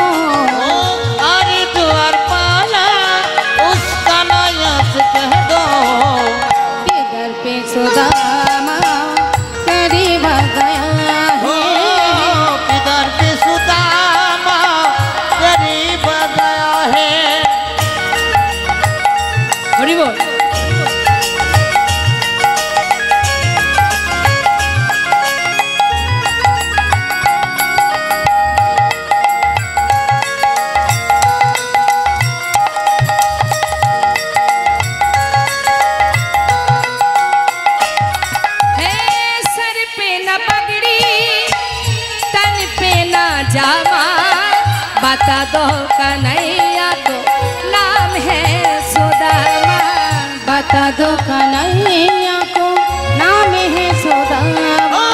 अरे द्वार पाला उस कन्हैया से कह दो, इधर पे सुदामा करीब आ गया है, इधर पे सुदामा करीब आ गया है। हरि बोल। सर पे न पगड़ी तन पे न जामा, बता दो कन्हैया को नाम है सुदामा, बता दो कन्हैया को नाम है सुदामा,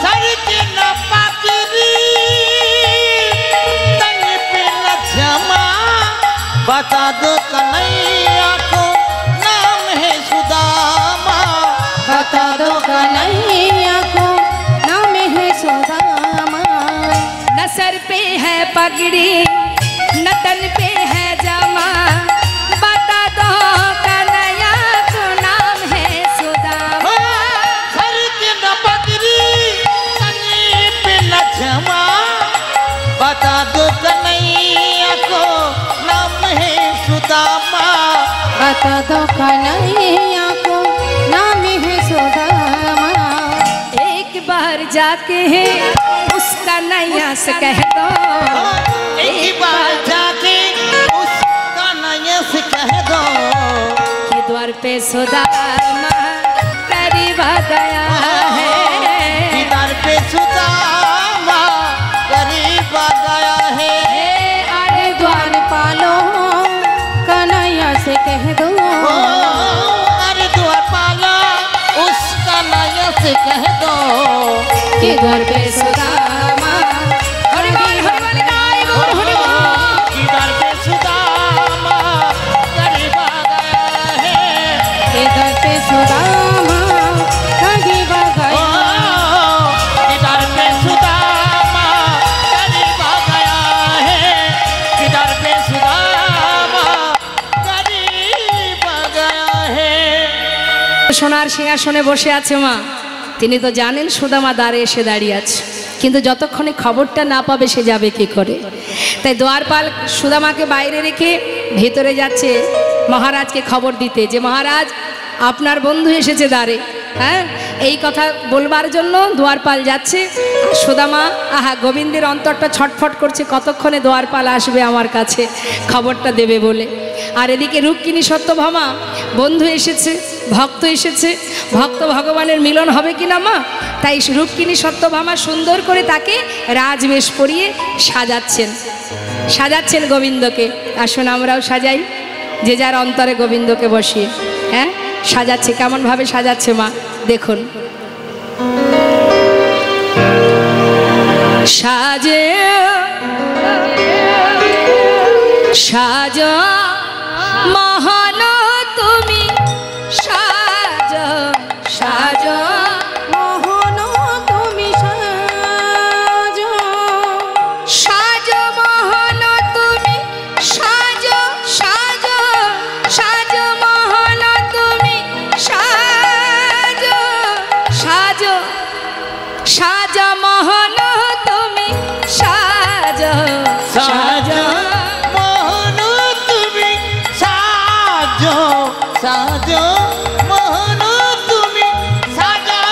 सर के न पगड़ी तन पे न जामा, बता दो कन्हैया को नाम है सुदामा, बता दो कन्हैया को नाम है सुदामा, न सर पे है पगड़ी न तन पे है जामा, बता दो कन्हैया को नाम है सुदामा, सर के न पगड़ी तन पे न जामा, बता दो कन्हैया को नाम है सुदामा, बता दो कन्हैया को नाम है सुदामा, एक बार जाके है उसका नैया से कह दो, एक बार जाके उस कन्हैया से कह दो कि द्वार पे सुदामा करीब आ गया है, इधर पे सुदामा करीब आ गया है, अरे द्वार पालो कन्हैया से कह दो, अरे द्वार पाला उस कन्हैया से कह दो कि द्वार पे सुदामा, हरि बोल गाय बोल हरि बोल, इधर पे सुदामा करीब आ गया है, इधर पे सुदामा करीब आ गया, इधर पे सुदामा करीब आ गया है, इधर पे সোনার সিংহাসনে বসে আছে মা, তিনি তো জানেন সুদামা দ্বারে এসে দাঁড়িয়ে আছে, কিন্তু যতক্ষণে খবরটা না পাবে সে যাবে কি করে। তাই দ্বারপাল সুদামাকে বাইরে রেখে ভেতরে যাচ্ছে মহারাজকে খবর দিতে যে মহারাজ আপনার বন্ধু এসেছে দ্বারে। হ্যাঁ, এই কথা বলবার জন্য দ্বারপাল যাচ্ছে। সুদামা আহা গোবিন্দের অন্তরটা ছটফট করছে, কতক্ষণে দ্বারপাল আসবে আমার কাছে খবরটা দেবে বলে। আর এদিকে রুক্মিণী সত্যভামা বন্ধু এসেছে, ভক্ত এসেছে, ভক্ত ভগবানের মিলন হবে কি না মা, তাই রুক্মিণী সত্যভামা সুন্দর করে তাকে রাজবেশ পরিয়ে সাজাচ্ছেন গোবিন্দকে। আসুন আমরাও সাজাই, যে যার অন্তরে গোবিন্দকে বসিয়ে। হ্যাঁ, সাজাচ্ছে, কেমনভাবে সাজাচ্ছে মা দেখুন। সাজে সাজ মহান তুমি, সাজ সাজ মোহন তুমি সাজ, সাজ মহান তুমি, সাজ সাজ সাজ মহান তুমি, সাজ সাজ সাজ মহান তুমি, সাজ সাজ মোহন তুমি সাজ, সাজ মোহন তুমি সাজা,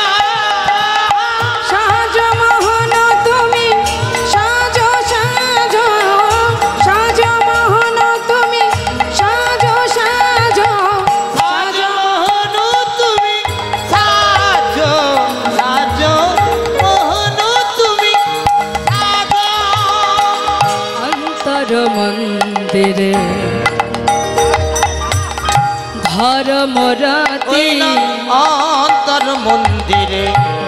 সাজ মোহন তুমি সাজ, সাজ সাজ মোহন তুমি সাজ, সাজ সাজ মোহন তুমি সাজ, সাজ মোহন তুমি সাজা। অন্তর মন্দিরে ধর্মরতি, ওই না অন্তর মন্দিরে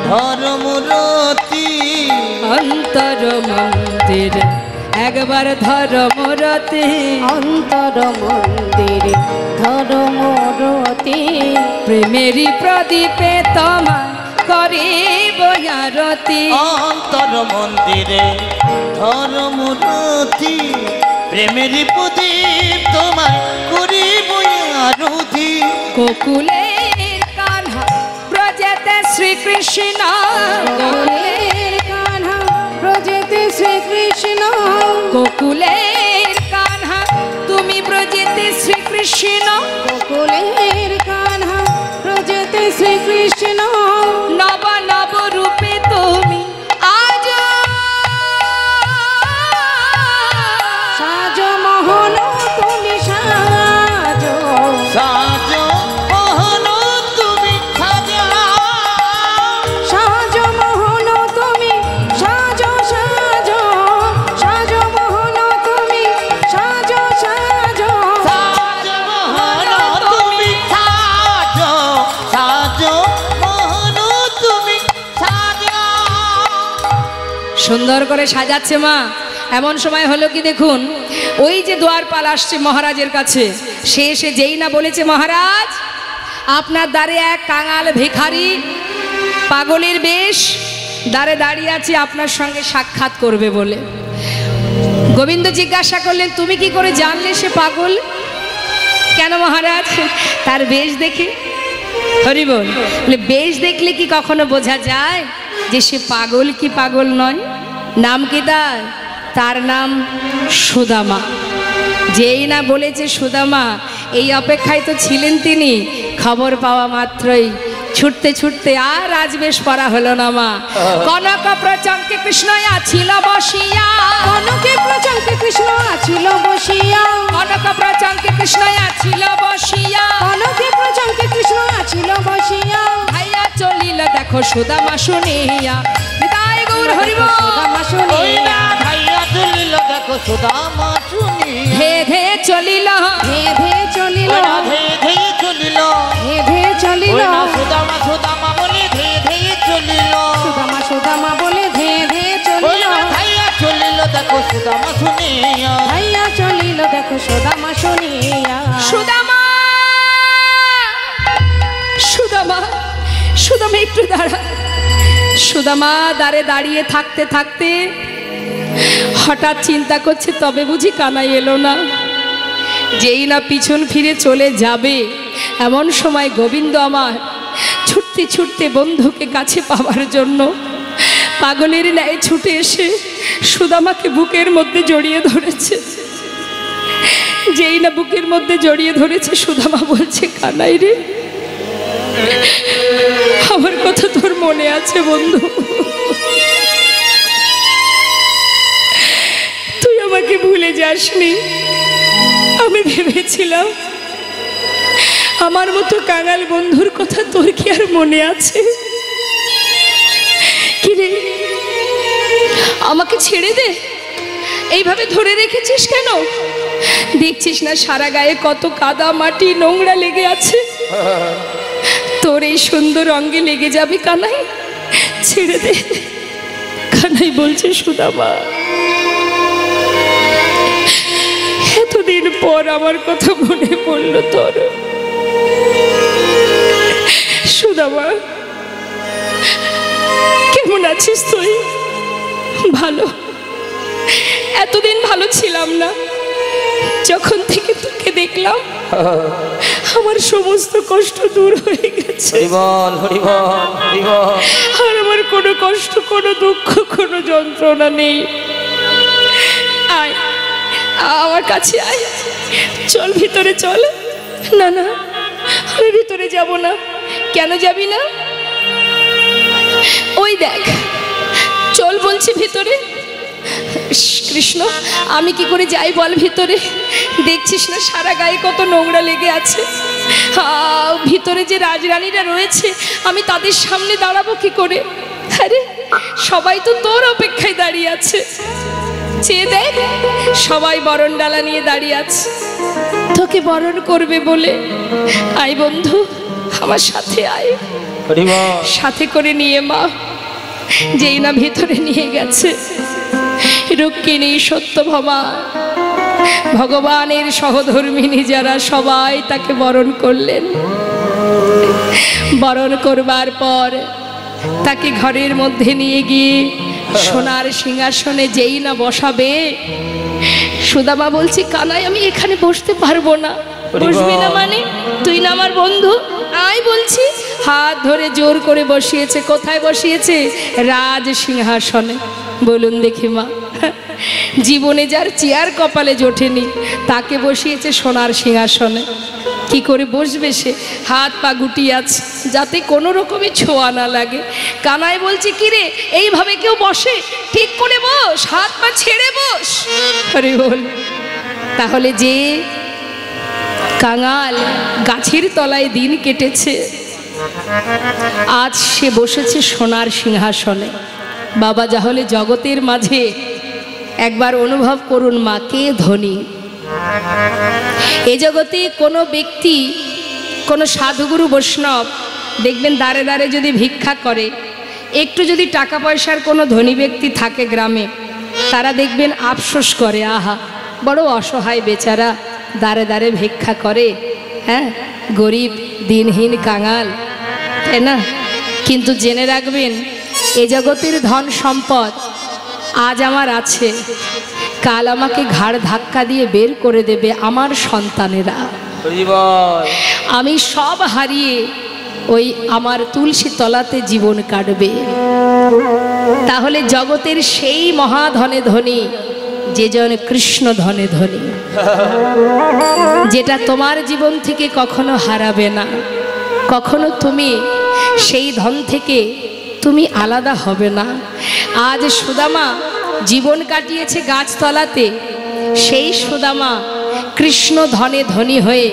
ধর্মরতি, অন্তর মন্দিরে একবার ধর্মরতি, অন্তর মন্দিরে ধর্মরতি, প্রেমেরই প্রদীপে তোমার করিব আরতি। অন্তর মন্দিরে ধর্মরতি, প্রেমের প্রদীপ তোমায় করিব আরতি। গোকুলের কান্হা ব্রজেতে শ্রীকৃষ্ণ, গোকুলের কান্হা ব্রজেতে শ্রীকৃষ্ণ, গোকুলের কান্হা তুমি ব্রজেতে শ্রীকৃষ্ণ, গোকুলের কান্হা ব্রজেতে শ্রীকৃষ্ণ, নব নব রূপে তুমি আজ সাজ মোহন তুমি সাজ, সাজ মোহন তুমি সাজা, সাজ মোহন তুমি সাজ, সাজ সাজ মোহন তুমি সাজ, সাজ সাজ মোহন তুমি সাজ, সাজ মোহন তুমি সাজা। সুন্দর করে সাজাচ্ছে মা। এমন সময় হলো কি দেখুন, ওই যে দ্বারপাল আসছে মহারাজের কাছে, সে এসে যেই না বলেছে মহারাজ আপনার দ্বারে এক কাঙাল ভিখারি পাগলের বেশ দ্বারে দাঁড়িয়ে আছে আপনার সঙ্গে সাক্ষাৎ করবে বলে। গোবিন্দ জিজ্ঞাসা করলেন তুমি কি করে জানলে সে পাগল? কেন মহারাজ? তার বেশ দেখে। হরি বল। বেশ দেখলে কি কখনো বোঝা যায় যে সে পাগল কি পাগল নয়? নাম কি তার? তার নাম সুদামা। যেই না বলেছে সুদামা, এই অপেক্ষায় তো ছিলেন তিনি। খবর পাওয়া মাত্রই ছুটতে ছুটতে আর রাজবেশ পরা হলো না মা। কনক প্রচঙ্কে কৃষ্ণ আছিল বসিয়া, কনকে প্রচঙ্কে কৃষ্ণ আছিল বসিয়া, কনক প্রচঙ্কে কৃষ্ণ আছিল বসিয়া, কনকে প্রচঙ্কে কৃষ্ণ আছিল বসিয়া, ভাইয়া চলিল দেখো সুদামা শুনিয়া। বিদায় গৌর হরি বল। সুদামা ওই শুনিয়া, না ভাইয়া চলিল দেখো সুদামা শুনি, ধে ধে চলিল, ধে ধে চলিল, ওই না ধে ধে চলিল, ধে ধে চলিল, ওই না সুদামা সুদামা বলে ধে ধে চলিল, সুদামা সুদামা বলে ধে ধে ওই চলিল, না ভাইয়া চলিল দেখো সুদামা শুনিয়া। ভাইয়া চলিল দেখো সুদামা শুনিয়া। সুদামা, সুদামা, সুদামা একটু দাঁড়া। সুদামা দ্বারে দাঁড়িয়ে থাকতে থাকতে হঠাৎ চিন্তা করছে তবে বুঝি কানাই এলো না। যেই না পিছন ফিরে চলে যাবে এমন সময় গোবিন্দ আমার ছুটতে ছুটতে বন্ধুকে কাছে পাওয়ার জন্য পাগলের ন্যায় ছুটে এসে সুদামাকে বুকের মধ্যে জড়িয়ে ধরেছে। যেই না বুকের মধ্যে জড়িয়ে ধরেছে, সুদামা বলছে, কানাই রে, আমার কথা তোর মনে আছে বন্ধু? তুই আমাকে ভুলে যাসনি। আমি ভেবেছিলাম আমার মতো কাঙাল বন্ধুর কথা তোর কি আর মনে আছে? কিরে, আমাকে ছেড়ে দে, এইভাবে ধরে রেখেছিস কেন? দেখছিস না সারা গায়ে কত কাদা মাটি নোংরা লেগে আছে? তোর এই সুন্দর অঙ্গে লেগে যাবে কানাই, ছেড়ে দে। কানাই বলছে, সুদামা, এতদিন পর আমার কথা মনে পড়লো তোর। সুদামা, কেমন আছিস তুই? ভালো। এতদিন ভালো ছিলাম না, যখন থেকে তোকে দেখলাম আমার সমস্ত কষ্ট দূর হয়ে গেছে। আর আমার কোনো কষ্ট, কোনো দুঃখ, কোনো যন্ত্রণা নেই। আয়, আমার কাছে আয়, চল ভিতরে চল। না না, আমি ভিতরে যাব না। কেন যাবি না? ওই দেখ, চল বলছি ভিতরে। কৃষ্ণ, আমি কি করে যাই বল ভিতরে? দেখছিস না সারা গায়ে কত নোংরা লেগে আছে। ভিতরে যে রাজরানীরা রয়েছে, আমি তাদের সামনে দাঁড়াবো কি করে? আরে সবাই তো তোর অপেক্ষায় দাঁড়িয়ে আছে। চেয়ে দেখ, সবাই বরণ ডালা নিয়ে দাঁড়িয়ে আছে, তোকে বরণ করবে বলে। আয় বন্ধু, আমার সাথে আয়। সাথে করে নিয়ে মা যেই না ভিতরে নিয়ে গেছে, রুক্মিণী, সত্যভামা, ভগবানের সহধর্মিণী যারা, সবাই তাকে বরণ করলেন। বরণ করবার পর তাকে ঘরের মধ্যে নিয়ে গিয়ে সোনার সিংহাসনে যেই না বসাবে, সুদামা বলছি, কানাই, আমি এখানে বসতে পারবো না। বসবি না মানে? তুই না আমার বন্ধু, আয় বলছি। হাত ধরে জোর করে বসিয়েছে। কোথায় বসিয়েছে? রাজ সিংহাসনে। বলুন দেখি মা, জীবনে যার চেয়ার কপালে জোটেনি, তাকে বসিয়েছে সোনার সিংহাসনে। কি করে বসবে সে? হাত পা গুটিয়ে আছে, যাতে কোনো রকমে ছোঁয়া না লাগে। কানাই বলছে, কিরে, এইভাবে কেউ বসে? ঠিক করে বস, হাত পা ছেড়ে বস। আরে বল, তাহলে যে কাঙাল গাছের তলায় দিন কেটেছে, আজ সে বসেছে সোনার সিংহাসনে। বাবা, তাহলে জগতের মাঝে একবার অনুভব করুন মা, কে ধনী। এ জগতে কোনো ব্যক্তি, কোনো সাধুগুরু বৈষ্ণব দেখবেন দাঁড়ে দাঁড়ে যদি ভিক্ষা করে, একটু যদি টাকা পয়সার কোনো ধনী ব্যক্তি থাকে গ্রামে, তারা দেখবেন আফসোস করে, আহা বড় অসহায় বেচারা, দাঁড়ে দাঁড়ে ভিক্ষা করে, হ্যাঁ, গরিব দিনহীন কাঙাল, তাই না? কিন্তু জেনে রাখবেন, এ জগতের ধন সম্পদ আজ আমার আছে, কাল আমাকে ঘাড় ধাক্কা দিয়ে বের করে দেবে আমার সন্তানেরা। আমি সব হারিয়ে ওই আমার তুলসী তলাতে জীবন কাটবে। তাহলে জগতের সেই মহাধনে ধনী যে জন কৃষ্ণ ধনে ধনী, যেটা তোমার জীবন থেকে কখনো হারাবে না, কখনো তুমি সেই ধন থেকে তুমি আলাদা হবে না। আজ সুদামা জীবন কাটিয়েছে গাছতলাতে, সেই সুদামা কৃষ্ণ ধনে ধনী হয়ে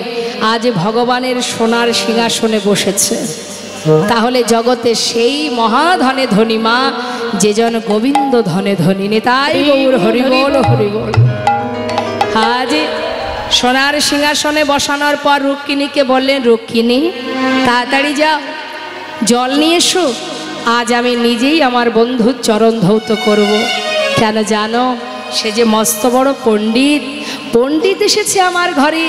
আজ ভগবানের সোনার সিংহাসনে বসেছে। তাহলে জগতে সেই মহাধনে ধনী মা, যে জন গোবিন্দ ধনে ধনী। নিতাই গৌর হরিবোল হরিবোল। আজ সোনার সিংহাসনে বসানোর পর রুক্মিণীকে বললেন, রুক্মিণী তাড়াতাড়ি যাও, জল নিয়ে এসো, আজ আমি নিজেই আমার বন্ধুর চরণ ধৌত করব। কেন জানো? সে যে মস্ত বড় পণ্ডিত, পণ্ডিত এসেছে আমার ঘরে,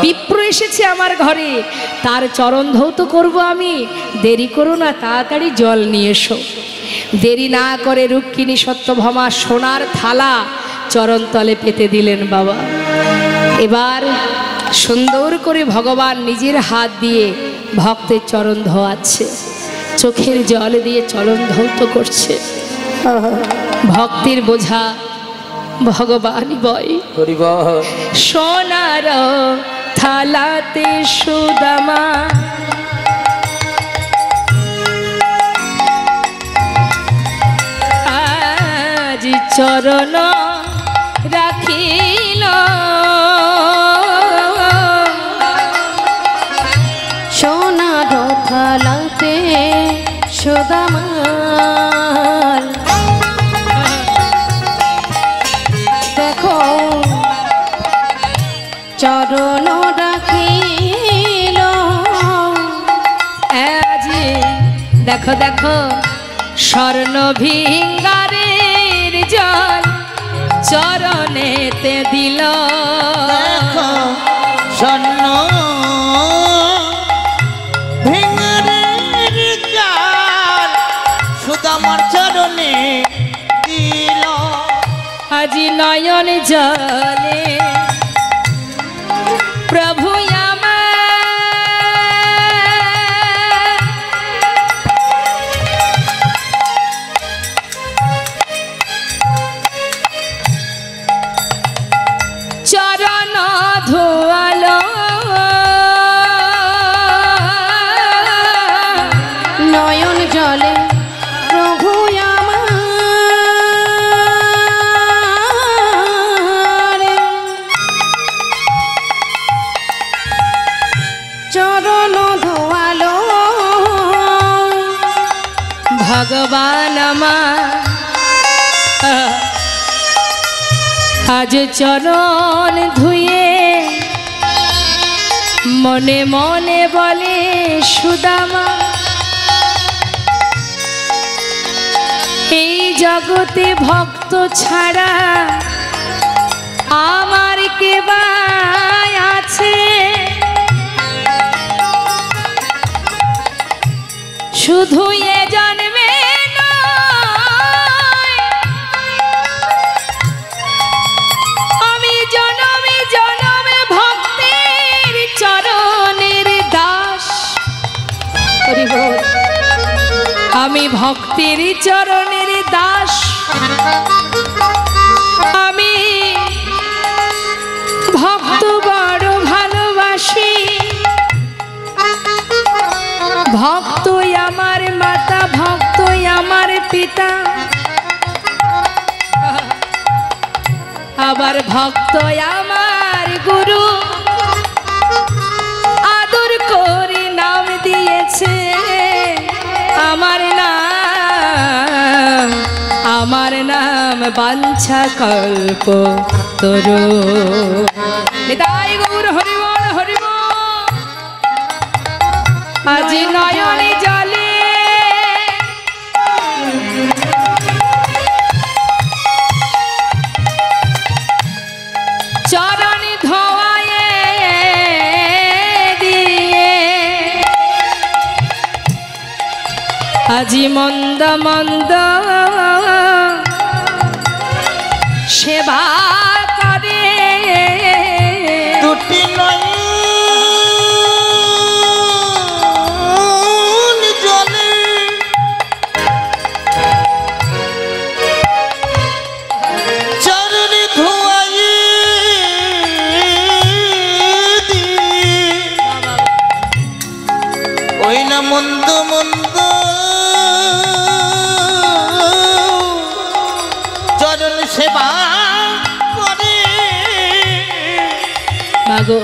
বিপ্র এসেছে আমার ঘরে, তার চরণ ধৌত করব আমি। দেরি করো না, তাড়াতাড়ি জল নিয়ে এসো। দেরি না করে রুক্মিণী সত্যভামা সোনার থালা চরণ তলে পেতে দিলেন বাবা। এবার সুন্দর করে ভগবান নিজের হাত দিয়ে ভক্তের চরণ ধোয়াচ্ছে, চোখের জল দিয়ে চরণ ধৌত করছে। ভক্তির বোঝা ভগবান বয়। সোনার থালাতে সুদামা আজ চরণ রাখিল, সোনার থালাতে সুদামার দেখো চরণ রাখিল। আজি দেখো দেখো স্বর্ণ ভিঙ্গারের জল চরণেতে দিল। দেখো স্বর্ণ ভিঙ্গারের জল সুদামার চরণে দিল। আজি নয়ন জলে প্রভু চরণ ধোয়ালো, নয়ন জলে প্রভু আমার চরণ ধোয়ালো। ভগবান আমার আজ চরণ ধুয়ে মনে মনে বলে সুদামা, এই জগতে ভক্ত ছাড়া আমার কে বা আছে? শুধু এ জন্মে নয়, আমি জনমে জনমে ভক্তের চরণের দাস। হরি বল। আমি ভক্তের চরণের দাস, আমি ভক্ত বড় ভালোবাসি। ভক্তই আমার মাতা, ভক্তই আমার পিতা, আবার ভক্তই আমার গুরু। আদর করে নাম দিয়েছে আমার নাম, আমার নাম বাঞ্ছা কল্প তরু। নিতাই গৌর হরি বল হরি বল। আজি নয়নে জলে চরণ ধোয়ায়ে দিয়ে, আজি মন্দ মন্দ সেবা করে। দুটি নয়ন জলে চরণে ধোয়াইয়ে দিয়ে, ওই না মন্দ মন্দ চরণ সেবা করে। মাগো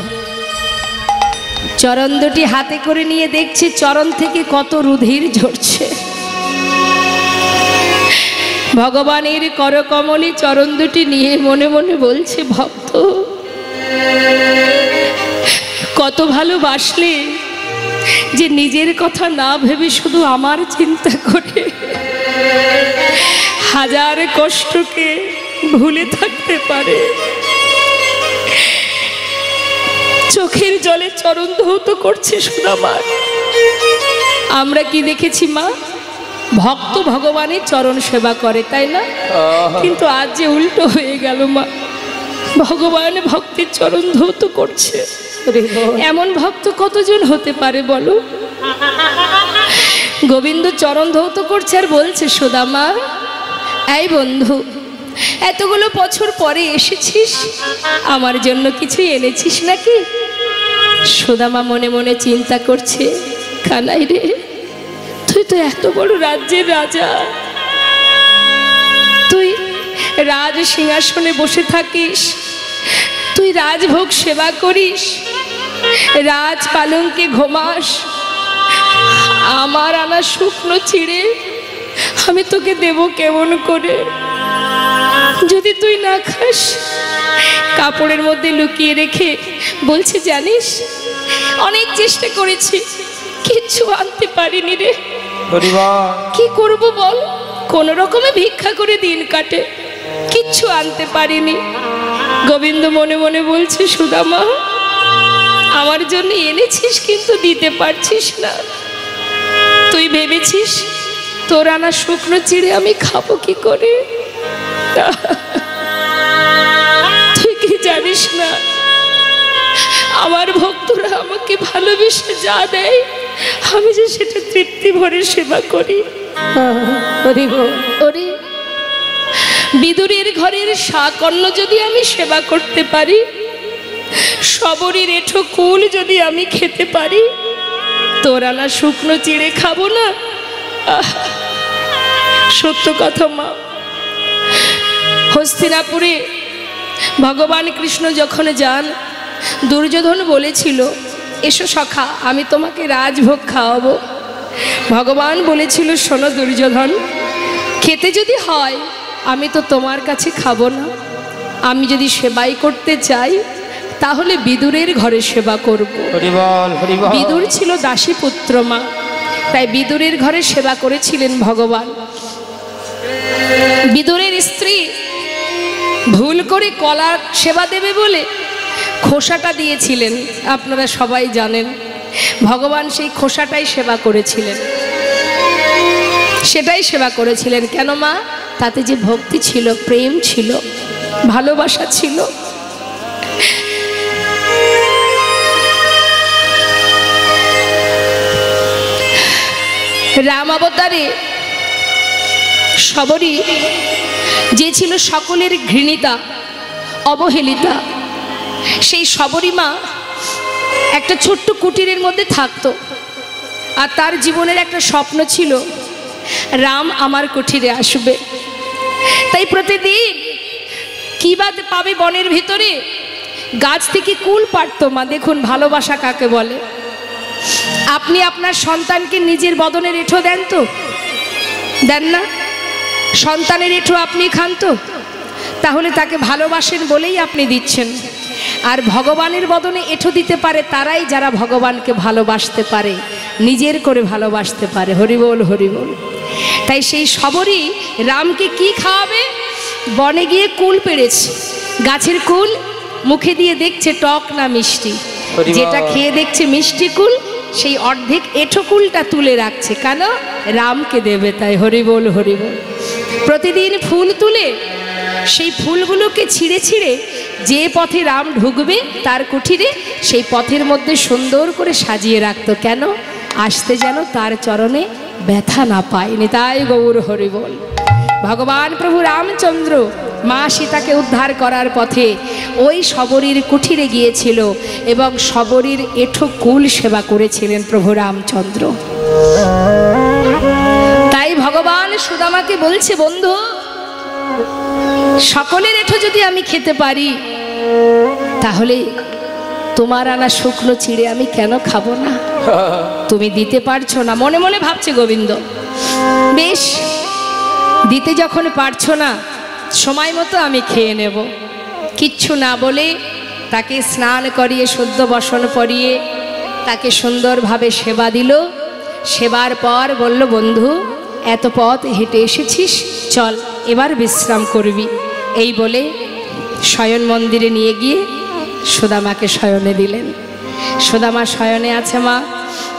চরণ দুটি হাতে করে নিয়ে দেখছি চরণ থেকে কত রুধির ঝরছে। ভগবানের করকমলে চরণ দুটি নিয়ে মনে মনে বলছে, ভক্ত কত ভালোবাসলে যে নিজের কথা না ভেবে শুধু আমার চিন্তা করে হাজার কষ্টকে ভুলে থাকতে পারে। চোখের জলে চরণ ধৌত করছে সুদামার। আমরা কি দেখেছি মা? ভক্ত ভগবানের চরণ সেবা করে, তাই না? কিন্তু আজ যে উল্টো হয়ে গেল মা, ভগবান ভক্তের চরণ ধৌত করছে। এমন ভক্ত কতজন হতে পারে বলো? গোবিন্দ চরণ ধৌত করছে আর বলছে, সুদামা এই বন্ধু, এতগুলো বছর পরে এসেছিস, আমার জন্য কিছু এনেছিস নাকি? সুদামা মনে মনে চিন্তা করছে, কানাই রে, তুই তো এত বড় রাজ্যের রাজা, তুই রাজ সিংহাসনে বসে থাকিস, তুই রাজভোগ সেবা করিস, রাজ পালঙ্কে ঘুমাস, আমার আনা শুকনো চিড়ে আমি তোকে দেব কেমন করে? যদি তুই না খাস, কাপড়ের মধ্যে লুকিয়ে রেখে বলছে, জানিস অনেক চেষ্টা করেছি, কিচ্ছু আনতে পারিনি রে, কি করব বল? কোন রকমে ভিক্ষা করে দিন কাটে, কিচ্ছু আনতে পারিনি। গোবিন্দ মনে মনে বলছে, সুদামা আমার জন্য এনেছিস কিন্তু দিতে পারছিস না, তুই ভেবেছিস তোর আনা শুকনো চিড়ে আমি খাবো কি করে? তুই কি জানিস না আমার ভক্তরা আমাকে ভালোবেসে যা দেয় আমি যে সেটা তৃপ্তি ভরে সেবা করি। ওরে বিদুরের ঘরের শাকন্ন যদি আমি সেবা করতে পারি, সবরীর এঁঠো কুল যদি আমি খেতে পারি, তোর আনা শুকনো চিড়ে খাবো না? সত্য কথা মা, হস্তিনাপুরে ভগবান কৃষ্ণ যখন যান, দুর্যোধন বলেছিল, এসো সখা আমি তোমাকে রাজভোগ খাওয়াবো। ভগবান বলেছিল, শোনো দুর্যোধন, খেতে যদি হয় আমি তো তোমার কাছে খাবো না, আমি যদি সেবাই করতে চাই তাহলে বিদুরের ঘরে সেবা করব। বিদুর ছিল দাসী পুত্র মা, তাই বিদুরের ঘরে সেবা করেছিলেন ভগবান। বিদুরের স্ত্রী ভুল করে কলা সেবা দেবে বলে খোসাটা দিয়েছিলেন, আপনারা সবাই জানেন। ভগবান সেই খোসাটাই সেবা করেছিলেন, সেটাই সেবা করেছিলেন। কেন মা? তাতে যে ভক্তি ছিল, প্রেম ছিল, ভালোবাসা ছিল। রাম অবতারে সবরী যে ছিল সকলের ঘৃণিতা, অবহেলিতা, সেই সবরী মা একটা ছোট্ট কুটিরের মধ্যে থাকতো, আর তার জীবনের একটা স্বপ্ন ছিল, রাম আমার কুটিরে আসবে। তাই প্রতিদিন কি বাদ পাবে বনের ভিতরে, গাছ থেকে কুল পাড়তো মা। দেখুন ভালোবাসা কাকে বলে। আপনি আপনার সন্তানকে নিজের বদনের এঁঠো দেন তো? দেন না? সন্তানের এঁঠো আপনি খান তো? তাহলে তাকে ভালোবাসেন বলেই আপনি দিচ্ছেন। আর ভগবানের বদনে এঁঠো দিতে পারে তারাই যারা ভগবানকে ভালোবাসতে পারে, নিজের করে ভালোবাসতে পারে। হরিবোল হরিবোল। তাই সেই সবরী রামকে কি খাওয়াবে? বনে গিয়ে কুল পেড়েছে, গাছের কুল, মুখে দিয়ে দেখছে টক না মিষ্টি, যেটা খেয়ে দেখছে মিষ্টি কুল, সেই অর্ধেক এঁঠো কুলটা তুলে রাখছে, কেন? রামকে দেবে তাই। হরিবোল হরিবোল। প্রতিদিন ফুল তুলে সেই ফুলগুলোকে ছিঁড়ে ছিঁড়ে যে পথে রাম ঢুকবে তার কুঠিরে, সেই পথের মধ্যে সুন্দর করে সাজিয়ে রাখতো, কেন? আসতে যেন তার চরণে ব্যথা না পায়নি। তাই গৌর হরিবোল। ভগবান প্রভু রামচন্দ্র মা সীতাকে উদ্ধার করার পথে ওই সবরীর কুঠিরে গিয়েছিল এবং সবরীর এঁঠো কুল সেবা করেছিলেন প্রভু রামচন্দ্র। তাই ভগবান সুদামাকে বলছে, বন্ধু, সকলের এঁঠো যদি আমি খেতে পারি তাহলে তোমার আনা শুকনো চিড়ে আমি কেন খাবো না? তুমি দিতে পারছো না। মনে মনে ভাবছে গোবিন্দ, বেশ, দিতে যখন পারছো না, সময় মতো আমি খেয়ে নেব। কিচ্ছু না বলে তাকে স্নান করিয়ে শুদ্ধ বসন পরিয়ে তাকে সুন্দরভাবে সেবা দিল। সেবার পর বলল, বন্ধু, এত পথ হেঁটে এসেছিস, চল এবার বিশ্রাম করবি। এই বলে শয়ন মন্দিরে নিয়ে গিয়ে সুদামাকে শয়নে দিলেন। সুদামা শয়নে আছে মা।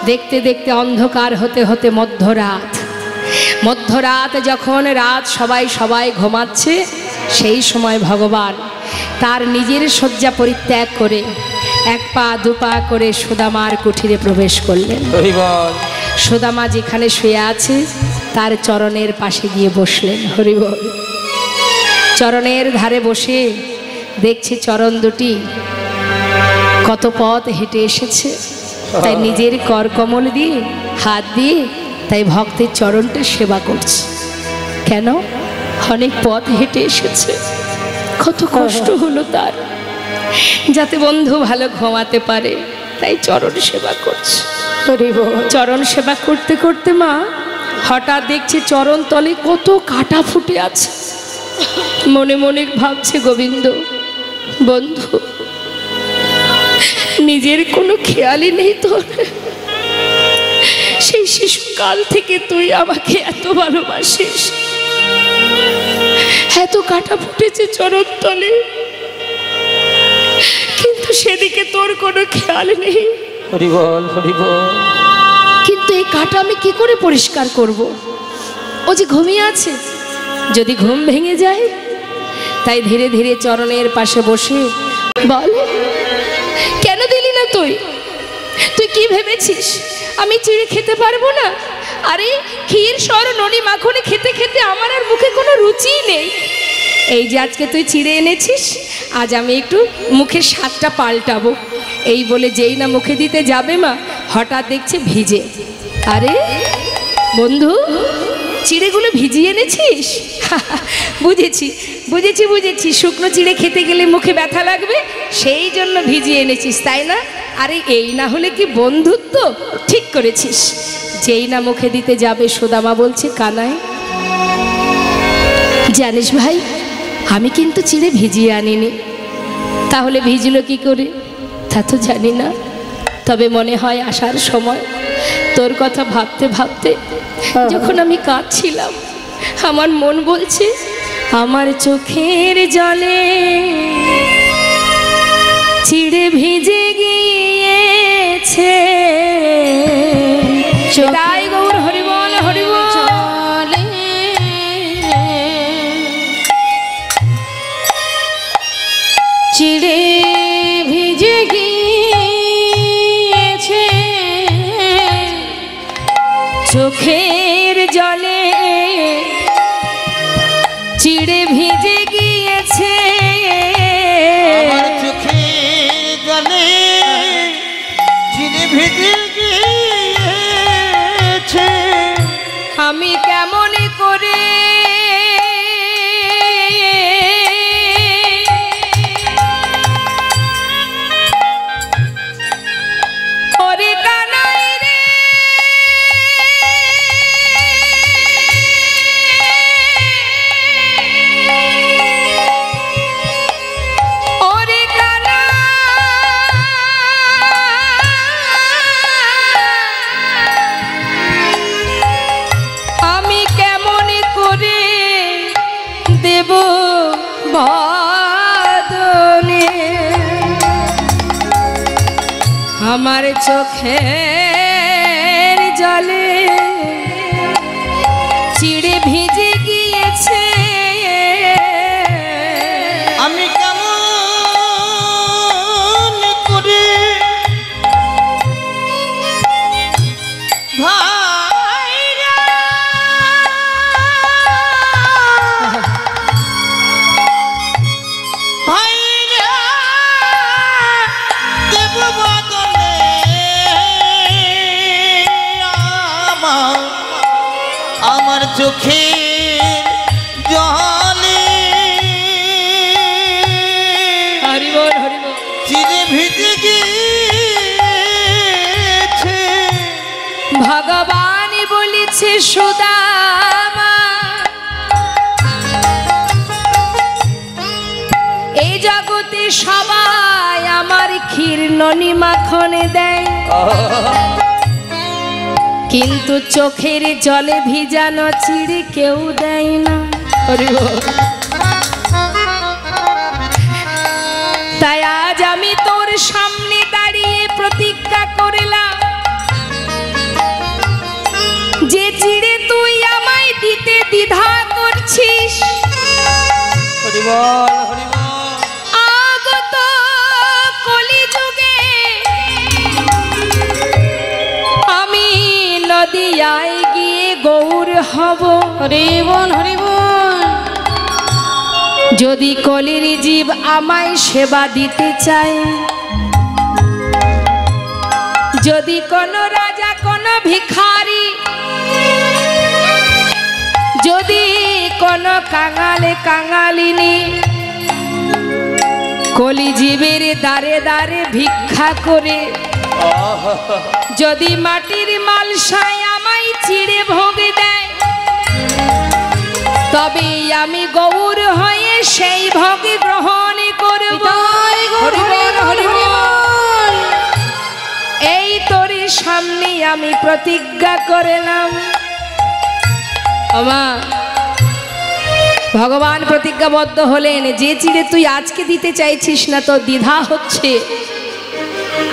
দেখতে দেখতে অন্ধকার হতে হতে মধ্যরাত। মধ্যরাত যখন রাত সবাই ঘুমাচ্ছে, সেই সময় ভগবান তার নিজের শয্যা পরিত্যাগ করে এক পা দুপা করে সুদামার কুঠিরে প্রবেশ করলেন। হরি বল। সুদামা যেখানে শুয়ে আছে তার চরণের পাশে গিয়ে বসলেন। হরি বল। চরণের ধারে বসে দেখছে চরণ দুটি কত পথ হেঁটে এসেছে, তাই নিজের করকমল দিয়ে হাত দিয়ে তাই ভক্তের চরণটা সেবা করছে। কেন? অনেক পথ হেঁটে এসেছে, কত কষ্ট হলো তার, যাতে বন্ধু ভালো ঘুমাতে পারে, তাই চরণ সেবা করছে। চরণ সেবা করতে করতে মা হঠাৎ দেখছে চরণ তলে কত কাটা ফুটে আছে। মনে মনে ভাবছে, গোবিন্দ বন্ধু, নিজের কোনো খেয়ালই নেই তোর। সেই শিশুকাল থেকে তুই আমাকে এত ভালোবাসিস, এত কাটা ফুটেছে চরণ তলে, কিন্তু সেদিকে তোর কোনো খেয়াল নেই। হরি বল, হরি বল। কিন্তু এই কাটা আমি কি করে পরিষ্কার করব? ও যে ঘুমিয়ে আছে, যদি ঘুম ভেঙে যায়। তাই ধীরে ধীরে চরণের পাশে বসে বল, কেন দিলি না তুই? তুই কি ভেবেছিস আমি চিড়ে খেতে পারবো না? আরে ক্ষীর সর ননি মাখনে খেতে খেতে আমার আর মুখে কোনো রুচিই নেই। এই যে আজকে তুই চিড়ে এনেছিস, আজ আমি একটু মুখের স্বাদটা পাল্টাবো। এই বলে যেই না মুখে দিতে যাবে মা, হঠাৎ দেখছে ভিজে। আরে বন্ধু, চিড়েগুলো ভিজিয়ে এনেছিস? বুঝেছি বুঝেছি বুঝেছি, শুকনো চিড়ে খেতে গেলে মুখে ব্যথা লাগবে, সেই জন্য ভিজিয়ে এনেছিস, তাই না? আরে এই না হলে কি বন্ধুত্ব? ঠিক করেছিস। যেই না মুখে দিতে যাবে সুদামা বলছে, কানাই জানিস ভাই, আমি কিন্তু চিড়ে ভিজিয়ে আনিনি। তাহলে ভিজলো কি করে তা তো জানি না, তবে মনে হয় আসার সময় তোর কথা ভাবতে ভাবতে যখন আমি কাঁদছিলাম, আমার মন বলছে আমার চোখের জলে চিড়ে ভিজে গিয়েছে। তাই গৌর হরি বল, হরি বল। চিড়ে ভিজে গিয়েছে চোখের জলে চিড়ে ভিজে গিয়েছে, আমার চোখের জলে চিড়ে ভিজে গিয়েছে। আমি কেমন করে ওরে কানাই রে, ওরে কানাই, আমি কেমন করে দেব বাদনে আমার চোখের জলে চিড়ে ভিজে গিয়েছে। আমি কেমন করে ভাইরা ভাইরা দেব বদলে আমার চোখের জলে হরি বল, হরি বল। চিড়ে ভিজে গিয়েছে। ভগবান বলেছে সুদামা, এই জগতে সবাই আমার ক্ষীর ননি মাখনে দেয়, কিন্তু চোখের জলে ভিজানো চিড়ে কেউ দেয় না। হরি বল। তাই আজ আমি তোর সামনে দাঁড়িয়ে প্রতিজ্ঞা করলাম, যে চিড়ে তুই আমায় দিতে দ্বিধা করছিস, হরি বল, হরি বল। আগত কলিযুগে নদিয়ায় গিয়ে গৌর হব। হরি বল হরি বল। যদি কলির জীব আমায় সেবা দিতে চায়, যদি কোনো রাজা কোনো ভিখারি, যদি কোনো কাঙালে কাঙালিনী কলিজীবের দ্বারে দ্বারে ভিক্ষা করে যদি মাটির মালসায় আমায় চিড়ে ভোগ দেয়, তবে আমি গৌর হয়ে সেই ভোগ গ্রহণ করব। এই তোর সামনে আমি প্রতিজ্ঞা করলাম। আমা ভগবান প্রতিজ্ঞাবদ্ধ হলেন, যে চিড়ে তুই আজকে দিতে চাইছিস না, তো দ্বিধা হচ্ছে।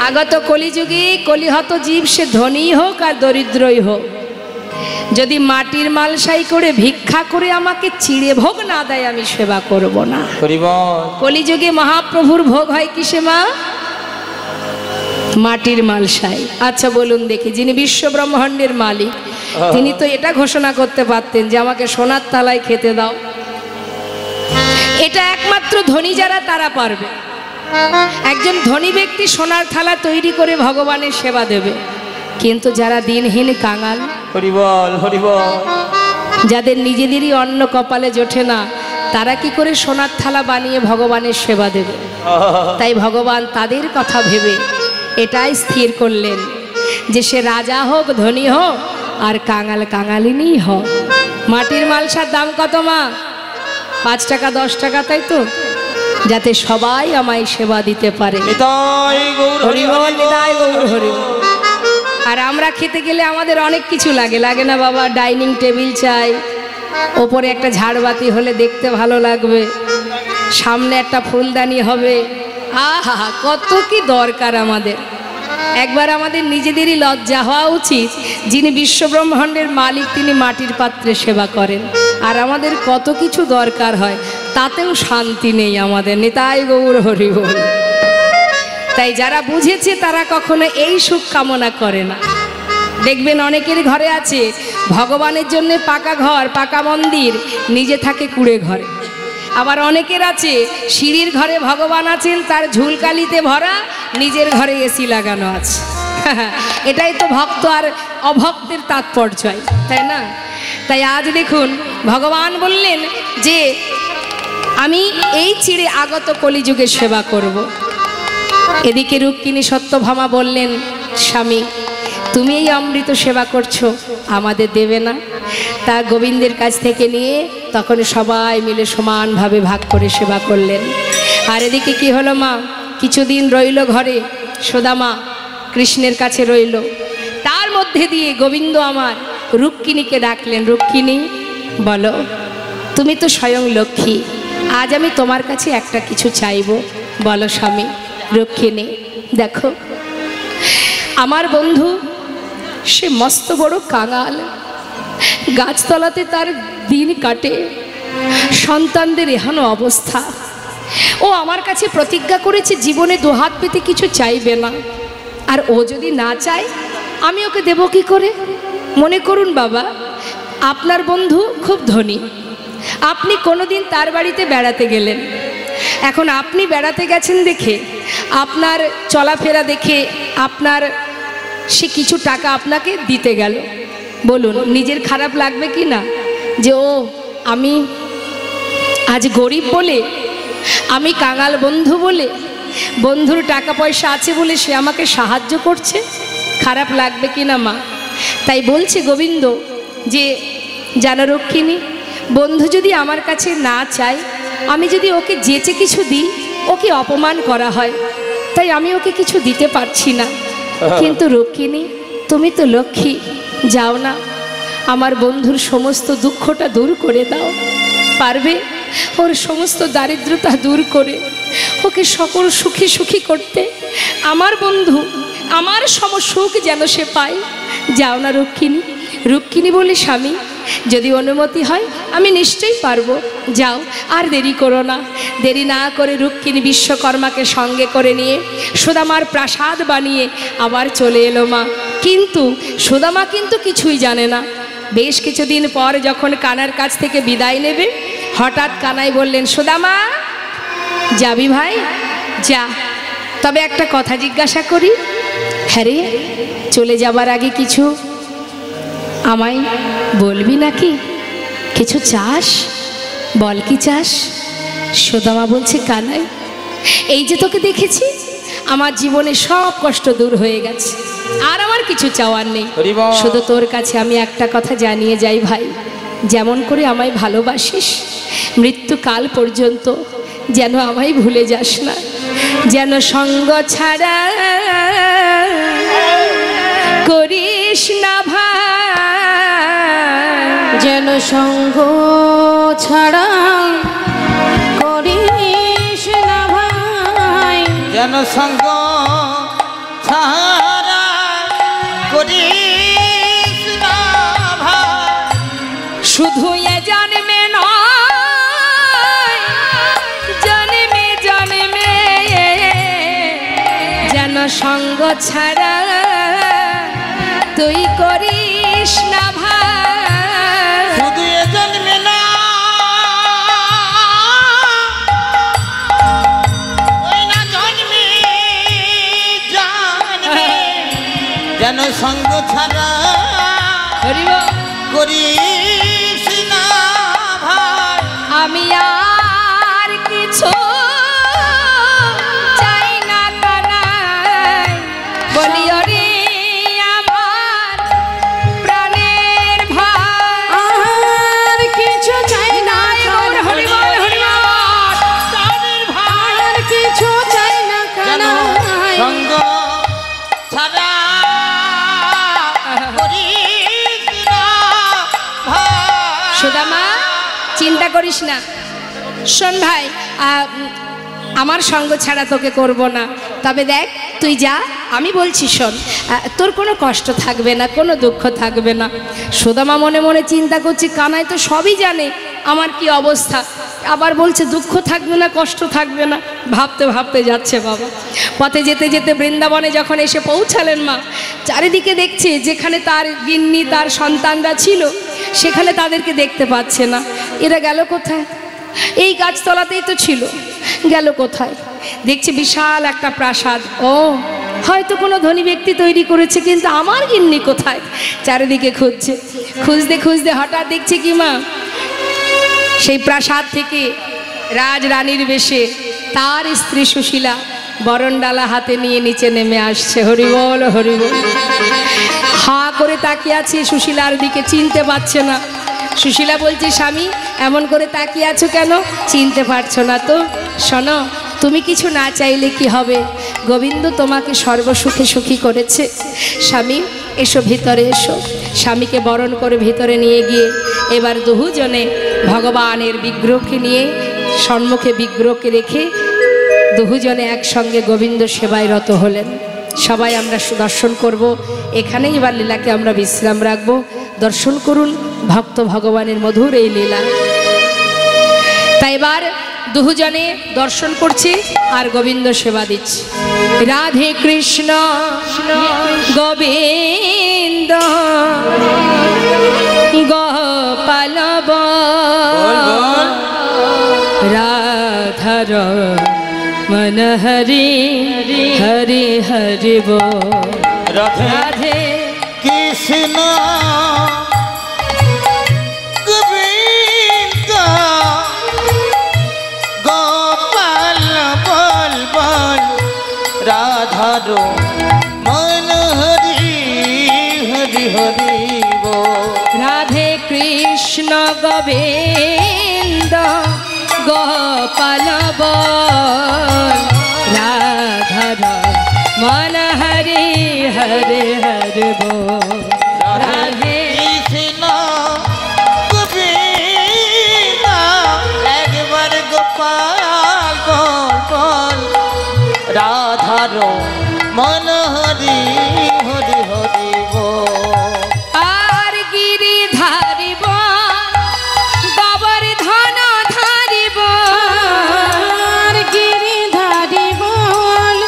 আগত কলিযুগে কলিহত জীব সে ধনী হোক আর দরিদ্রই হোক, যদি মাটির মালসাই করে ভিক্ষা করে আমাকে চিড়ে ভোগ না দেয়, আমি সেবা করব না। কলিযুগে মহাপ্রভুর ভোগ হয় কিসে মা? মাটির মালসাই। আচ্ছা বলুন দেখি, যিনি বিশ্ব ব্রহ্মাণ্ডের মালিক, তিনি তো এটা ঘোষণা করতে পারতেন যে আমাকে সোনার থালায় খেতে দাও। এটা একমাত্র ধনী যারা তারা পারবে। একজন ধনী ব্যক্তি সোনার থালা তৈরি করে ভগবানের সেবা দেবে, কিন্তু যারা দিনহীন কাঙাল, হরিবল হরিবল, যাদের নিজেদেরই অন্ন কপালে জোটে না, তারা কি করে সোনার থালা বানিয়ে ভগবানের সেবা দেবে? তাই ভগবান তাদের কথা ভেবে এটাই স্থির করলেন যে সে রাজা হোক ধনী হোক আর কাঙাল কাঙালিনী হোক। মাটির মালসার দাম কত মা? 5 টাকা 10 টাকা, তাই তো? যাতে সবাই আমায় সেবা দিতে পারে। আর আমরা খেতে গেলে আমাদের অনেক কিছু লাগে, লাগে না বাবা? ডাইনিং টেবিল চাই, ওপরে একটা ঝাড়বাতি হলে দেখতে ভালো লাগবে, সামনে একটা ফুলদানি হবে, আহা কত কি দরকার আমাদের। একবার আমাদের নিজেদেরই লজ্জা হওয়া উচিত, যিনি বিশ্বব্রহ্মাণ্ডের মালিক তিনি মাটির পাত্রে সেবা করেন, আর আমাদের কত কিছু দরকার হয়, তাতেও শান্তি নেই আমাদের। নিতাই গৌর হরি বল। তাই যারা বুঝেছে তারা কখনো এই সুখ কামনা করে না। দেখবেন অনেকের ঘরে আছে ভগবানের জন্য পাকা ঘর পাকা মন্দির, নিজে থাকে কুড়ে ঘরে। আবার অনেকের আছে সিঁড়ির ঘরে ভগবান আছেন, তার ঝুলকালিতে ভরা, নিজের ঘরে এসি লাগানো আছে। এটাই তো ভক্ত আর অভক্তের তাৎপর্য, তাই না? তাই আজ দেখুন ভগবান বললেন যে আমি এই চিড়ে আগত কলিযুগে সেবা করব। এদিকে রুক্মিণী সত্যভামা বললেন, স্বামী তুমি এই অমৃত সেবা করছো, আমাদের দেবে না? তা গোবিন্দের কাছ থেকে নিয়ে তখন সবাই মিলে সমানভাবে ভাগ করে সেবা করলেন। আর এদিকে কি হলো মা? কিছুদিন রইল ঘরে, সুদামা কৃষ্ণের কাছে রইল। তার মধ্যে দিয়ে গোবিন্দ আমার রুক্মিণীকে ডাকলেন, রুক্মিণী বলো, তুমি তো স্বয়ং লক্ষ্মী, আজ আমি তোমার কাছে একটা কিছু চাইব। বলো স্বামী। রুক্মিণী, দেখো আমার বন্ধু সে মস্ত বড় কাঙাল, গাছতলাতে তার দিন কাটে, সন্তানদের এহেন অবস্থা। ও আমার কাছে প্রতিজ্ঞা করেছে জীবনে দুহাত পেতে কিছু চাইবে না, আর ও যদি না চায় আমি ওকে দেব কি করে? মনে করুন বাবা, আপনার বন্ধু খুব ধনী, আপনি কোনোদিন তার বাড়িতে বেড়াতে গেলেন, এখন আপনি বেড়াতে গেছেন দেখে, আপনার চলাফেরা দেখে আপনার সে কিছু টাকা আপনাকে দিতে গেল, বলুন নিজের খারাপ লাগবে কি না? যে ও আমি আজ গরিব বলে, আমি কাঙাল বন্ধু বলে, বন্ধুর টাকা পয়সা আছে বলে সে আমাকে সাহায্য করছে, খারাপ লাগবে কি না মা? তাই বলছে গোবিন্দ যে জানো রুক্মিণী, বন্ধু যদি আমার কাছে না চায়, আমি যদি ওকে যেচে কিছু দিই ওকে অপমান করা হয়, তাই আমি ওকে কিছু দিতে পারছি না। কিন্তু রুক্মিণী তুমি তো লক্ষ্মী, যাও না আমার বন্ধুর সমস্ত দুঃখটা দূর করে দাও, পারবে? ওর সমস্ত দারিদ্রতা দূর করে ওকে সকল সুখী সুখী করতে, আমার বন্ধু আমার সুখ যেন সে পায়। যাও না রুক্মিণী। রুক্মিণী বলে স্বামী যদি অনুমতি হয় আমি নিশ্চয়ই পারবো, যাও আর দেরি করো না। দেরি না করে রুক্মিণী বিশ্বকর্মাকে সঙ্গে করে নিয়ে সুদামার প্রাসাদ বানিয়ে আবার চলে এলো মা। কিন্তু সুদামা কিন্তু কিছুই জানে না। বেশ কিছুদিন পর যখন কানার কাছ থেকে বিদায় নেবে, হঠাৎ কানাই বললেন, সুদামা যাবি ভাই? যা, তবে একটা কথা জিজ্ঞাসা করি। হ্যাঁ রে, চলে যাবার আগে কিছু আমায় বলবি নাকি? কিছু চাস? বল, কি চাস? সুদামা বলছে, কানাই, এই যে তোকে দেখেছি, আমার জীবনে সব কষ্ট দূর হয়ে গেছে, আর আমার কিছু চাওয়ার নেই। শুধু তোর কাছে আমি একটা কথা জানিয়ে যাই ভাই, যেমন করে আমায় ভালোবাসিস, মৃত্যুকাল পর্যন্ত যেন আমায় ভুলে যাস না, যেন সঙ্গ ছাড়া করিস না ভাই, যেন সঙ্গ ছাড়া করিস না ভাই, যেন সঙ্গ ছাড়া করিস না ভাই। শুধু এ জন্মে নয়, জন্মে জন্মে যেন সঙ্গ ছাড়া তুই করিস না ভাই। শুধু এ জন্মে না, ওই না জন্মে জন্মে যেন সঙ্গ ছাড়া হরিব করিস না ভাই। আমি আর কিছু চাই না কানাই, বলি ওরে আমার প্রাণের ভাই, আর কিছু চাই না কানাই, হরিবল হরিবল প্রাণের ভাই, আর কিছু চাই না যেন কানাই, সঙ্গ ছাড়া করিস না ভাই। সুদামা চিন্তা করিস না। শোন ভাই, আমার সঙ্গ ছাড়া তোকে করব না, তবে দেখ তুই যা, আমি বলছি শোন, তোর কোনো কষ্ট থাকবে না, কোনো দুঃখ থাকবে না। সুদামা মনে মনে চিন্তা করছে, কানাই তো সবই জানে আমার কি অবস্থা, আবার বলছে দুঃখ থাকবে না, কষ্ট থাকবে না, ভাবতে ভাবতে যাচ্ছে বাবা। পথে যেতে যেতে বৃন্দাবনে যখন এসে পৌঁছালেন মা, চারিদিকে দেখছে যেখানে তার গিন্নি তার সন্তানরা ছিল সেখানে তাদেরকে দেখতে পাচ্ছে না। এরা গেল কোথায়? এই গাছতলাতেই তো ছিল, গেল কোথায়? দেখছে বিশাল একটা প্রাসাদ, ও হয়তো কোনো ধনী ব্যক্তি তৈরি করেছে, কিন্তু আমার গিন্নি কোথায়? চারিদিকে খুঁজছে, খুঁজতে খুঁজতে হঠাৎ দেখছে কি মা, সেই প্রাসাদ থেকে রাজরানীর বেশে তার স্ত্রী সুশীলা বরণডালা হাতে নিয়ে নিচে নেমে আসছে। হরিবল হরিবল। হা করে তাকিয়ে আছে সুশীলার দিকে, চিনতে পারছে না। সুশীলা বলছে, স্বামী এমন করে তাকিয়ে আছো কেন? চিনতে পারছো না তো? শোনো, তুমি কিছু না চাইলে কি হবে, গোবিন্দ তোমাকে সর্বসুখে সুখী করেছে। স্বামী এসো, ভিতরে এসো। স্বামীকে বরণ করে ভিতরে নিয়ে গিয়ে এবার দুজনে ভগবানের বিগ্রহকে নিয়ে সম্মুখে বিগ্রহকে রেখে দুজনে একসঙ্গে গোবিন্দ সেবায় রত হলেন। সবাই আমরা দর্শন করব, এখানেই এবার লীলাকে আমরা বিশ্রাম রাখবো। দর্শন করুন ভক্ত ভগবানের মধুর এই লীলা। তাই এবার দুজনে দর্শন করছে আর গোবিন্দ সেবা দিচ্ছে। রাধে কৃষ্ণ গোবিন্দ গোপাল রাধার মন হরি হরি হরি বল। রাধে কৃষ্ণ গোবিন্দ গোপাল বল বল, রাধার মন হরি হরি হরি বল। রাধে কৃষ্ণ গোবিন্দ গোপাল বল, রাধার মন হরি হরি হরি বল। রাধে কৃষ্ণ গোবিন্দ একবার গোপাল বল বল, রাধার মন হরি হরি হরি বল। আর গিরি ধারিব গোবর্ধন ধারিব, আর গিরি ধারি বল,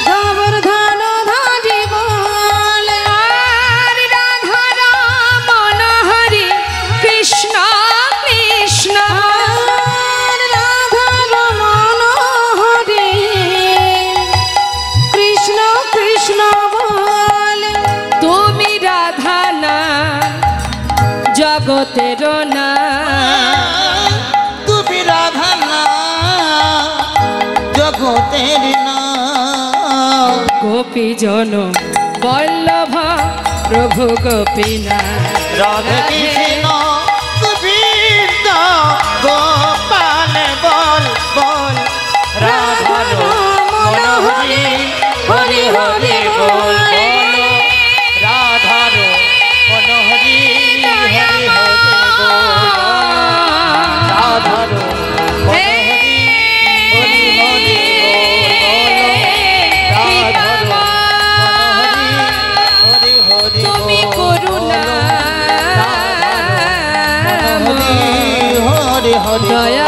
গোবর্ধন ধারি বল, বল তুমি রাধা না জগতের না তুমি রাধা না জগতের না গোপী জন বল্লভ প্রভু গোপীনাথ রাধা কৃষ্ণ গোবিন্দ গোপাল বল বল রাধা মনোহরি হরি হরি বল বল রাধা মনোহরি হরি হরি বল রাধা মনোহরি হরি হরি বল রাধা মনোহরি হরি হরি তুমি করুণা হরি হরি দয়া